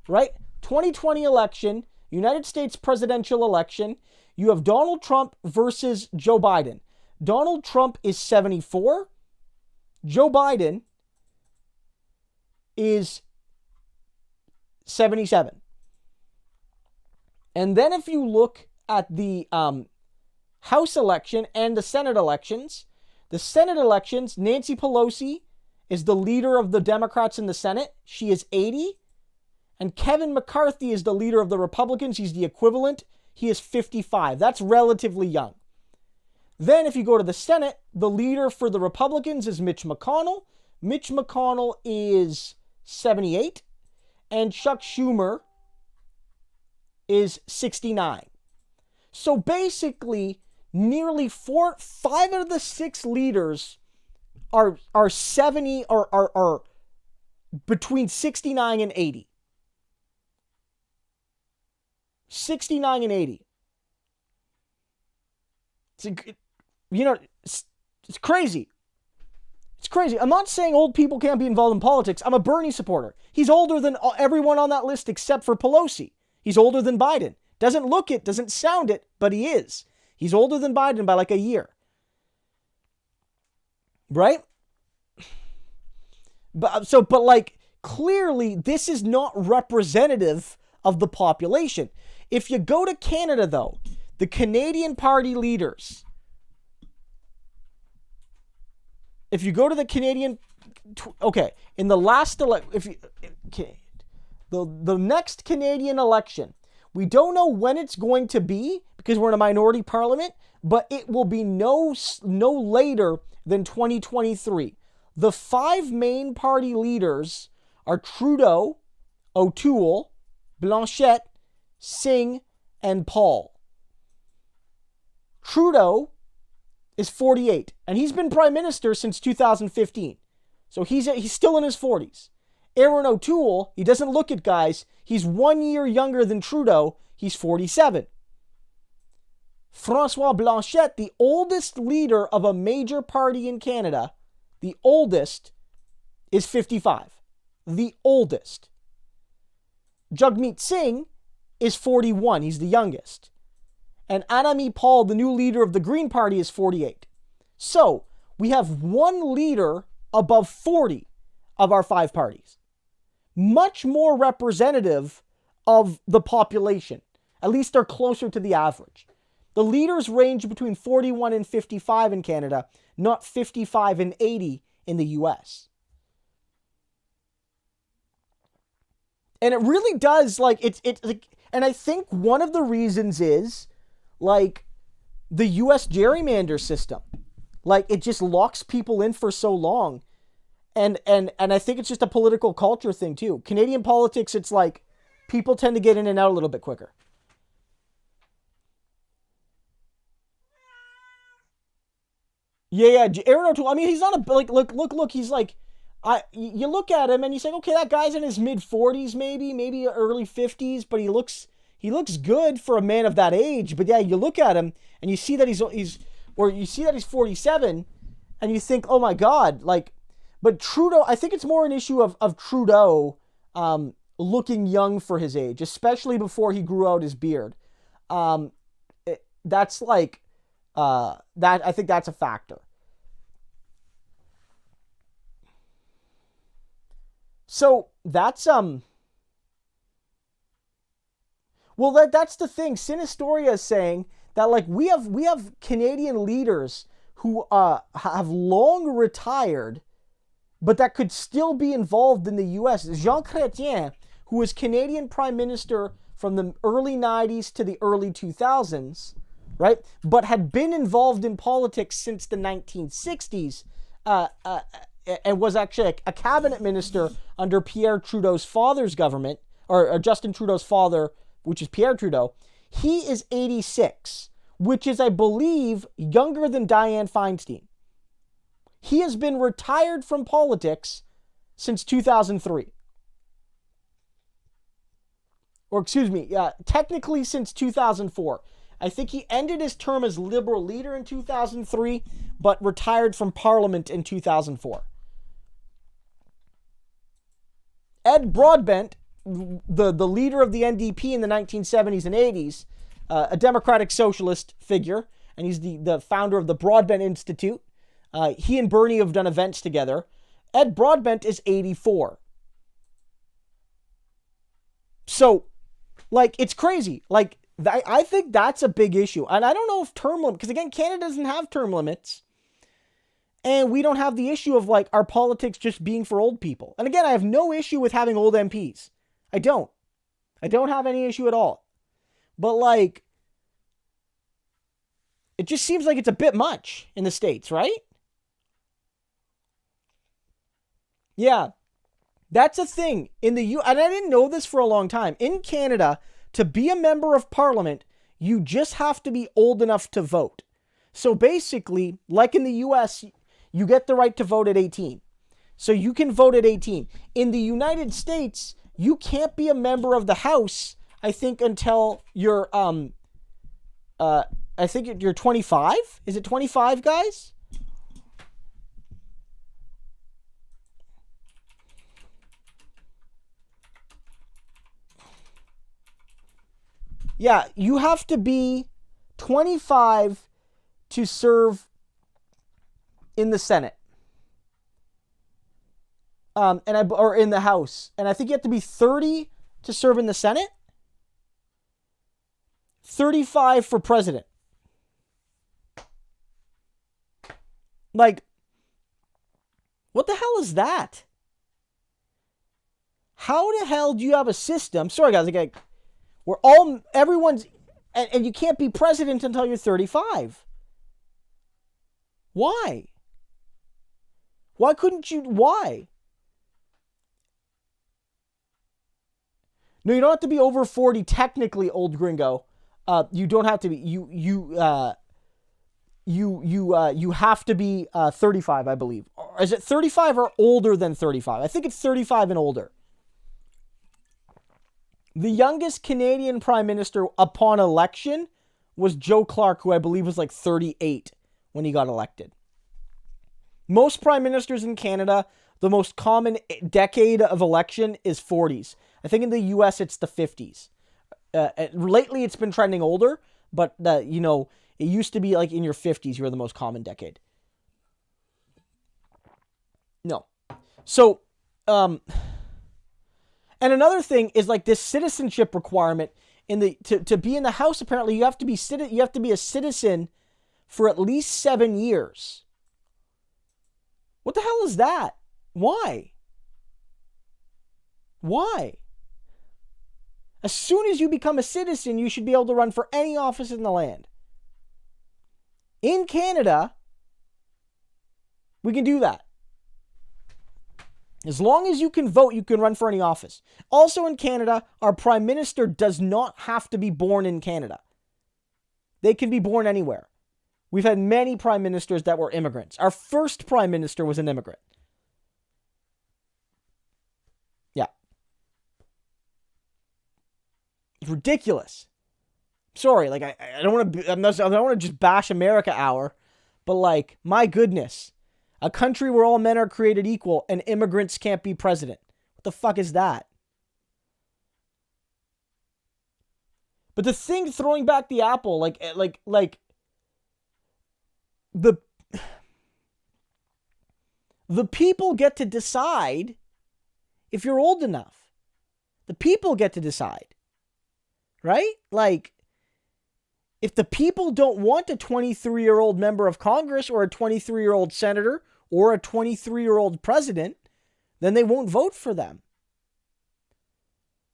right? 2020 election, United States presidential election. You have Donald Trump versus Joe Biden. Donald Trump is 74. Joe Biden is 77. And then if you look at the House election and the Senate elections, Nancy Pelosi is the leader of the Democrats in the Senate. She is 80. And Kevin McCarthy is the leader of the Republicans. He's the equivalent. He is 55. That's relatively young. Then if you go to the Senate, the leader for the Republicans is Mitch McConnell. Mitch McConnell is 78. And Chuck Schumer is 69. So basically, nearly 5 out of the 6 leaders are 70 or are between 69 and 80. 69 and 80. It's crazy. It's crazy. I'm not saying old people can't be involved in politics. I'm a Bernie supporter. He's older than everyone on that list except for Pelosi. He's older than Biden. Doesn't look it, doesn't sound it, but he is. He's older than Biden by like a year. Right? But like, clearly this is not representative of the population. If you go to Canada, though, the Canadian Party leaders, if you go to the Canadian, in the last the next Canadian election, we don't know when it's going to be because we're in a minority parliament, but it will be no later than 2023. The 5 main party leaders are Trudeau, O'Toole, Blanchette, Singh, and Paul. Trudeau is 48, and he's been prime minister since 2015. So he's still in his 40s. Aaron O'Toole, he doesn't look at guys. He's 1 year younger than Trudeau. He's 47. François Blanchet, the oldest leader of a major party in Canada, the oldest, is 55. The oldest. Jagmeet Singh is 41. He's the youngest. And Annamie Paul, the new leader of the Green Party, is 48. So, we have one leader above 40 of our 5 parties. Much more representative of the population. At least they're closer to the average. The leaders range between 41 and 55 in Canada, not 55 and 80 in the US. And it really does, like, it's like, and I think one of the reasons is, like, the US gerrymander system. Like, it just locks people in for so long. And I think it's just a political culture thing, too. Canadian politics, it's like, people tend to get in and out a little bit quicker. Yeah, Aaron O'Toole, I mean, he's not a, like, look, he's like, you look at him and you say, okay, that guy's in his mid-40s maybe early 50s, but he looks good for a man of that age. But yeah, you look at him and you see that he's 47 and you think, oh my God, like, but Trudeau, I think it's more an issue of Trudeau looking young for his age, especially before he grew out his beard. That's like, that I think that's a factor. So that's well, that's the thing. Sinistoria is saying that, like, we have Canadian leaders who have long retired, but that could still be involved in the U.S. Jean Chrétien, who was Canadian Prime Minister from the early 90s to the early 2000s, right? But had been involved in politics since the 1960s, and was actually a cabinet minister under Pierre Trudeau's father's government, or Justin Trudeau's father, which is Pierre Trudeau. He is 86, which is, I believe, younger than Dianne Feinstein. He has been retired from politics since 2003. Or excuse me, technically since 2004. I think he ended his term as Liberal leader in 2003, but retired from Parliament in 2004. Ed Broadbent, the leader of the NDP in the 1970s and 80s, a democratic socialist figure, and he's the founder of the Broadbent Institute. He and Bernie have done events together. Ed Broadbent is 84. So, like, it's crazy. Like, I think that's a big issue. And I don't know if term limit, because again, Canada doesn't have term limits. And we don't have the issue of, like, our politics just being for old people. And again, I have no issue with having old MPs. I don't have any issue at all. But, like, it just seems like it's a bit much in the States, right? Yeah. That's a thing in the and I didn't know this for a long time. In Canada, to be a member of Parliament, you just have to be old enough to vote. So basically, like in the US, you get the right to vote at 18. So you can vote at 18. In the United States, you can't be a member of the House, I think, until you're I think you're 25. Is it 25, guys? Yeah, you have to be 25 to serve in the Senate. Or in the House. And I think you have to be 30 to serve in the Senate. 35 for president. Like, what the hell is that? How the hell do you have a system? Sorry, guys, like, everyone's, and you can't be president until you're 35. Why? Why couldn't you? Why? No, you don't have to be over 40 technically, old gringo. You don't have to be. You have to be 35, I believe. is it 35 or older than 35? I think it's 35 and older. The youngest Canadian prime minister upon election was Joe Clark, who I believe was like 38 when he got elected. Most prime ministers in Canada, the most common decade of election is 40s. I think in the US it's the 50s. Lately it's been trending older, but it used to be like in your 50s you were the most common decade. No. So, and another thing is like this citizenship requirement to be in the House. Apparently, you have to be a citizen for at least 7 years. What the hell is that? Why? Why? As soon as you become a citizen, you should be able to run for any office in the land. In Canada, we can do that. As long as you can vote, you can run for any office. Also in Canada, our prime minister does not have to be born in Canada. They can be born anywhere. We've had many prime ministers that were immigrants. Our first prime minister was an immigrant. Yeah. It's ridiculous. Sorry, like I don't want to. I don't want to just bash America hour, but like my goodness, a country where all men are created equal and immigrants can't be president. What the fuck is that? But the thing, throwing back the apple, like the people get to decide if you're old enough. The people get to decide, right? Like, if the people don't want a 23-year-old member of Congress or a 23-year-old senator or a 23-year-old president, then they won't vote for them.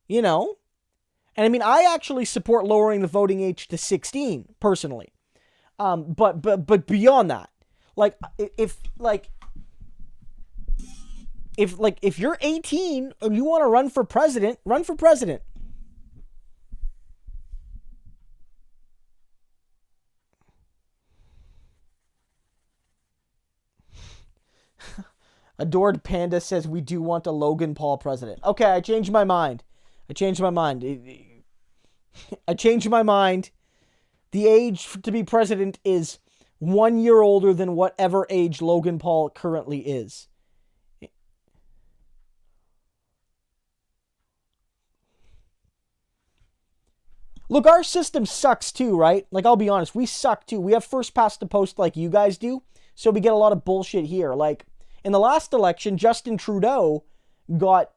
You know? And I mean, I actually support lowering the voting age to 16, personally. But beyond that, like, if you're 18 and you want to run for president, run for president. Adored Panda says we do want a Logan Paul president. Okay, I changed my mind. I changed my mind. The age to be president is 1 year older than whatever age Logan Paul currently is. Look, our system sucks too, right? Like, I'll be honest, we suck too. We have first past the post like you guys do, so we get a lot of bullshit here. Like, in the last election, Justin Trudeau got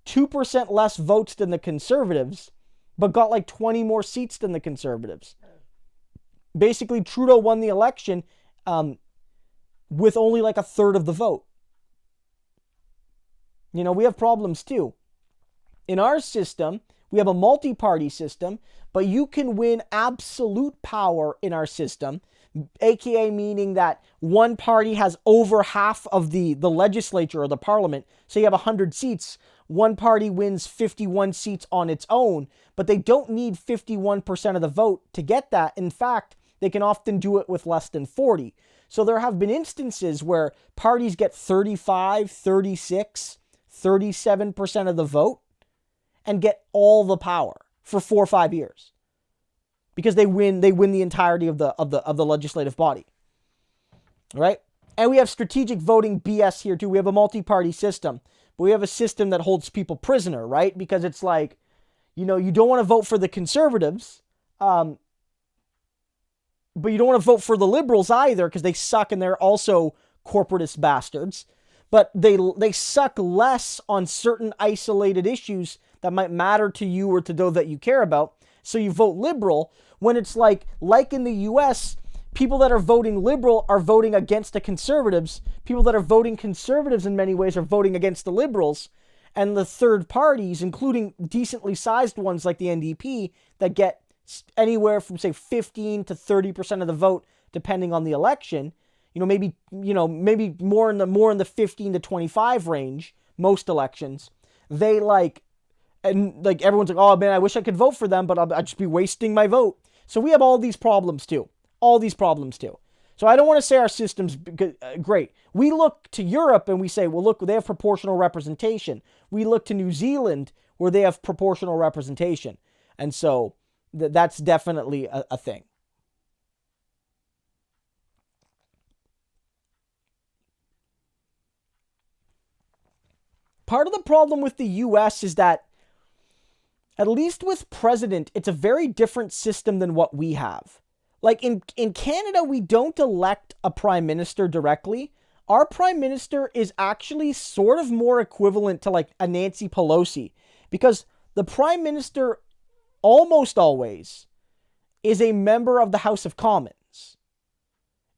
2% less votes than the Conservatives, but got like 20 more seats than the Conservatives. Basically, Trudeau won the election with only like a third of the vote. You know, we have problems too. In our system, we have a multi-party system, but you can win absolute power in our system, aka meaning that one party has over half of the legislature or the parliament. So you have 100 seats. One party wins 51 seats on its own, but they don't need 51% of the vote to get that. In fact, they can often do it with less than 40. So there have been instances where parties get 35, 36, 37% of the vote and get all the power for 4 or 5 years. Because they win the entirety of the legislative body. Right? And we have strategic voting BS here too. We have a multi-party system. But we have a system that holds people prisoner, right? Because it's like, you know, you don't want to vote for the Conservatives, but you don't want to vote for the Liberals either because they suck and they're also corporatist bastards. But they suck less on certain isolated issues that might matter to you or to those that you care about. So you vote Liberal when it's like in the US, people that are voting Liberal are voting against the Conservatives. People that are voting Conservatives in many ways are voting against the Liberals. And the third parties, including decently sized ones like the NDP, that get anywhere from, say, 15 to 30% of the vote, depending on the election. Maybe more in the 15 to 25 range, most elections. They everyone's like, oh man, I wish I could vote for them, but I'd just be wasting my vote. So we have all these problems too. So I don't want to say our system's great. We look to Europe and we say, well, look, they have proportional representation. We look to New Zealand where they have proportional representation. And so that's definitely a thing. Part of the problem with the US is that, at least with president, it's a very different system than what we have. Like in Canada, we don't elect a prime minister directly. Our prime minister is actually sort of more equivalent to like a Nancy Pelosi, because the prime minister almost always is a member of the House of Commons,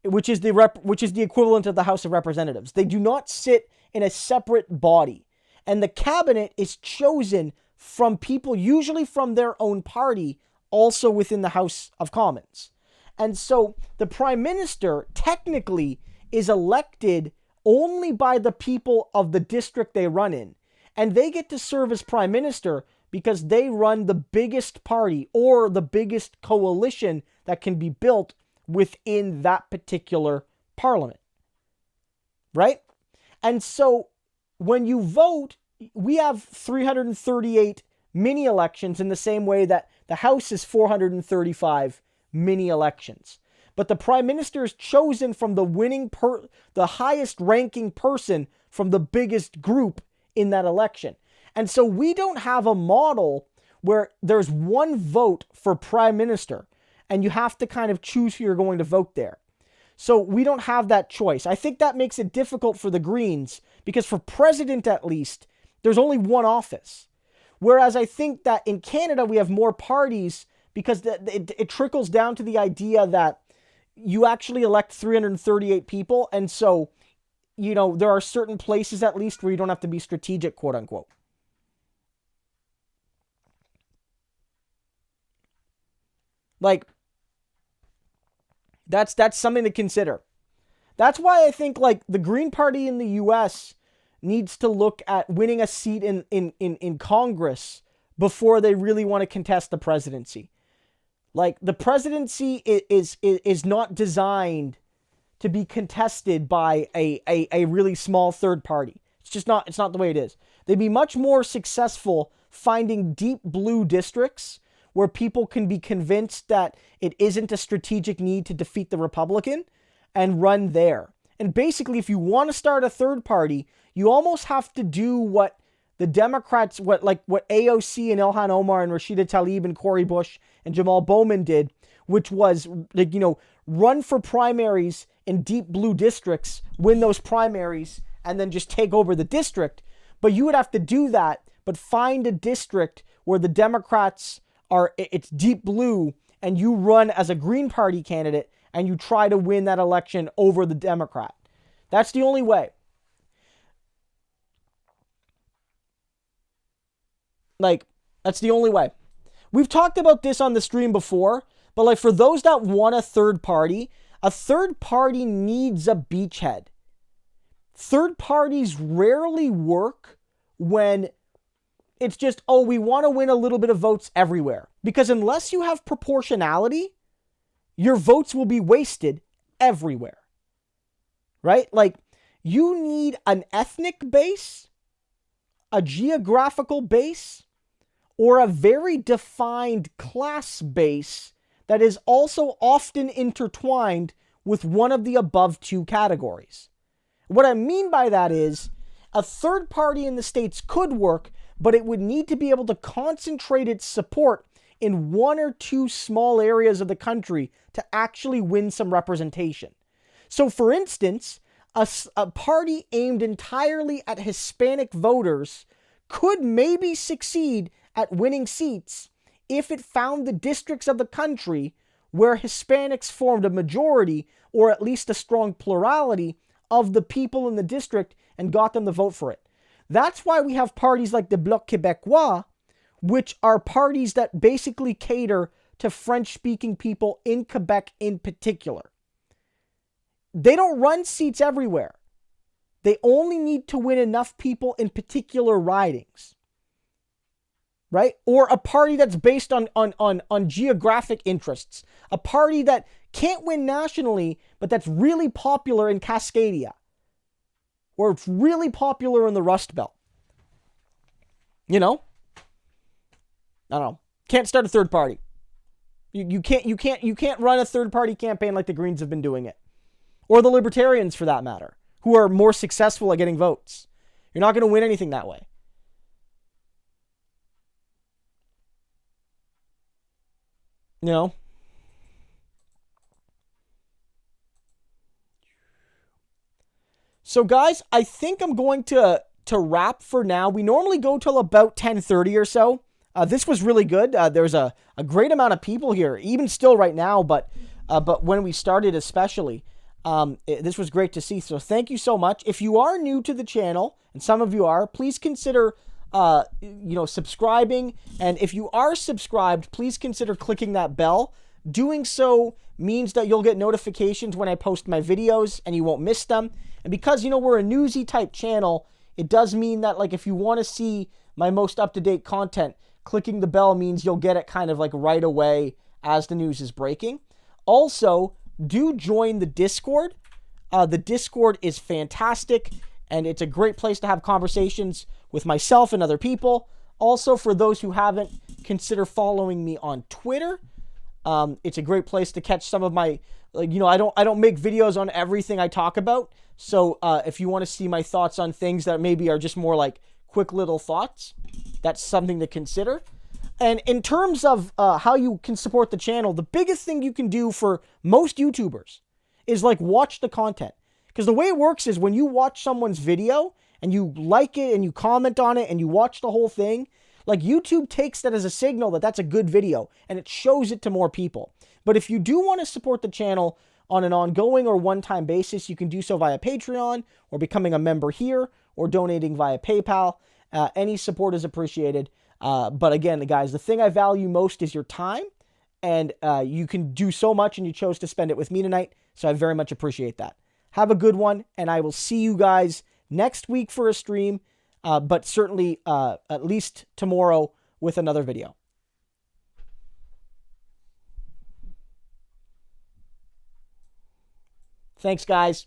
which is the equivalent of the House of Representatives. They do not sit in a separate body, and the cabinet is chosen from people usually from their own party, also within the House of Commons. And so the prime minister technically is elected only by the people of the district they run in. And they get to serve as prime minister because they run the biggest party or the biggest coalition that can be built within that particular parliament. Right? And so when you vote, we have 338 mini elections in the same way that the House is 435 mini elections. But the prime minister is chosen from the highest ranking person from the biggest group in that election. And so we don't have a model where there's one vote for prime minister and you have to kind of choose who you're going to vote there. So we don't have that choice. I think that makes it difficult for the Greens because for president, at least, there's only one office. Whereas I think that in Canada, we have more parties because it trickles down to the idea that you actually elect 338 people. And so, you know, there are certain places at least where you don't have to be strategic, quote unquote. Like, that's something to consider. That's why I think like the Green Party in the US needs to look at winning a seat in Congress before they really want to contest the presidency. Like the presidency is not designed to be contested by a really small third party. It's not the way it is. They'd be much more successful finding deep blue districts where people can be convinced that it isn't a strategic need to defeat the Republican and run there. And basically, if you want to start a third party, you almost have to do what the Democrats, what AOC and Ilhan Omar and Rashida Tlaib and Cori Bush and Jamal Bowman did, which was, like, you know, run for primaries in deep blue districts, win those primaries, and then just take over the district. But you would have to do that, but find a district where the Democrats it's deep blue, and you run as a Green Party candidate, and you try to win that election over the Democrat. That's the only way. Like, that's the only way. We've talked about this on the stream before, but like for those that want a third party needs a beachhead. Third parties rarely work when it's just, oh, we want to win a little bit of votes everywhere. Because unless you have proportionality, your votes will be wasted everywhere. Right? Like, you need an ethnic base, a geographical base, or a very defined class base that is also often intertwined with one of the above two categories. What I mean by that is, a third party in the States could work, but it would need to be able to concentrate its support in one or two small areas of the country to actually win some representation. So, for instance, a party aimed entirely at Hispanic voters could maybe succeed at winning seats if it found the districts of the country where Hispanics formed a majority, or at least a strong plurality of the people in the district, and got them to vote for it. That's why we have parties like the Bloc Québécois, which are parties that basically cater to French-speaking people in Quebec in particular. They don't run seats everywhere. They only need to win enough people in particular ridings. Right? Or a party that's based on geographic interests. A party that can't win nationally, but that's really popular in Cascadia, or it's really popular in the Rust Belt. You know? I don't know. Can't start a third party. You can't run a third party campaign like the Greens have been doing it. Or the Libertarians, for that matter, who are more successful at getting votes. You're not going to win anything that way. You know? So guys, I think I'm going to wrap for now. We normally go till about 10:30 or so. This was really good. There's a great amount of people here, even still right now, but when we started especially, this was great to see. So thank you so much. If you are new to the channel, and some of you are, please consider subscribing. And if you are subscribed, please consider clicking that bell. Doing so means that you'll get notifications when I post my videos and you won't miss them. And because, we're a newsy type channel, it does mean that, like, if you want to see my most up-to-date content, clicking the bell means you'll get it kind of like right away as the news is breaking. Also, do join the Discord. The Discord is fantastic, and it's a great place to have conversations with myself and other people. Also, for those who haven't, consider following me on Twitter. It's a great place to catch some of my, I don't make videos on everything I talk about. So if you want to see my thoughts on things that maybe are just more like quick little thoughts, that's something to consider. And in terms of how you can support the channel, the biggest thing you can do for most YouTubers is like watch the content. Because the way it works is when you watch someone's video and you like it and you comment on it and you watch the whole thing, like YouTube takes that as a signal that that's a good video and it shows it to more people. But if you do want to support the channel on an ongoing or one-time basis, you can do so via Patreon or becoming a member here or donating via PayPal. Any support is appreciated. But again, guys, the thing I value most is your time, and you can do so much, and you chose to spend it with me tonight, so I very much appreciate that. Have a good one, and I will see you guys next week for a stream, but certainly at least tomorrow with another video. Thanks, guys.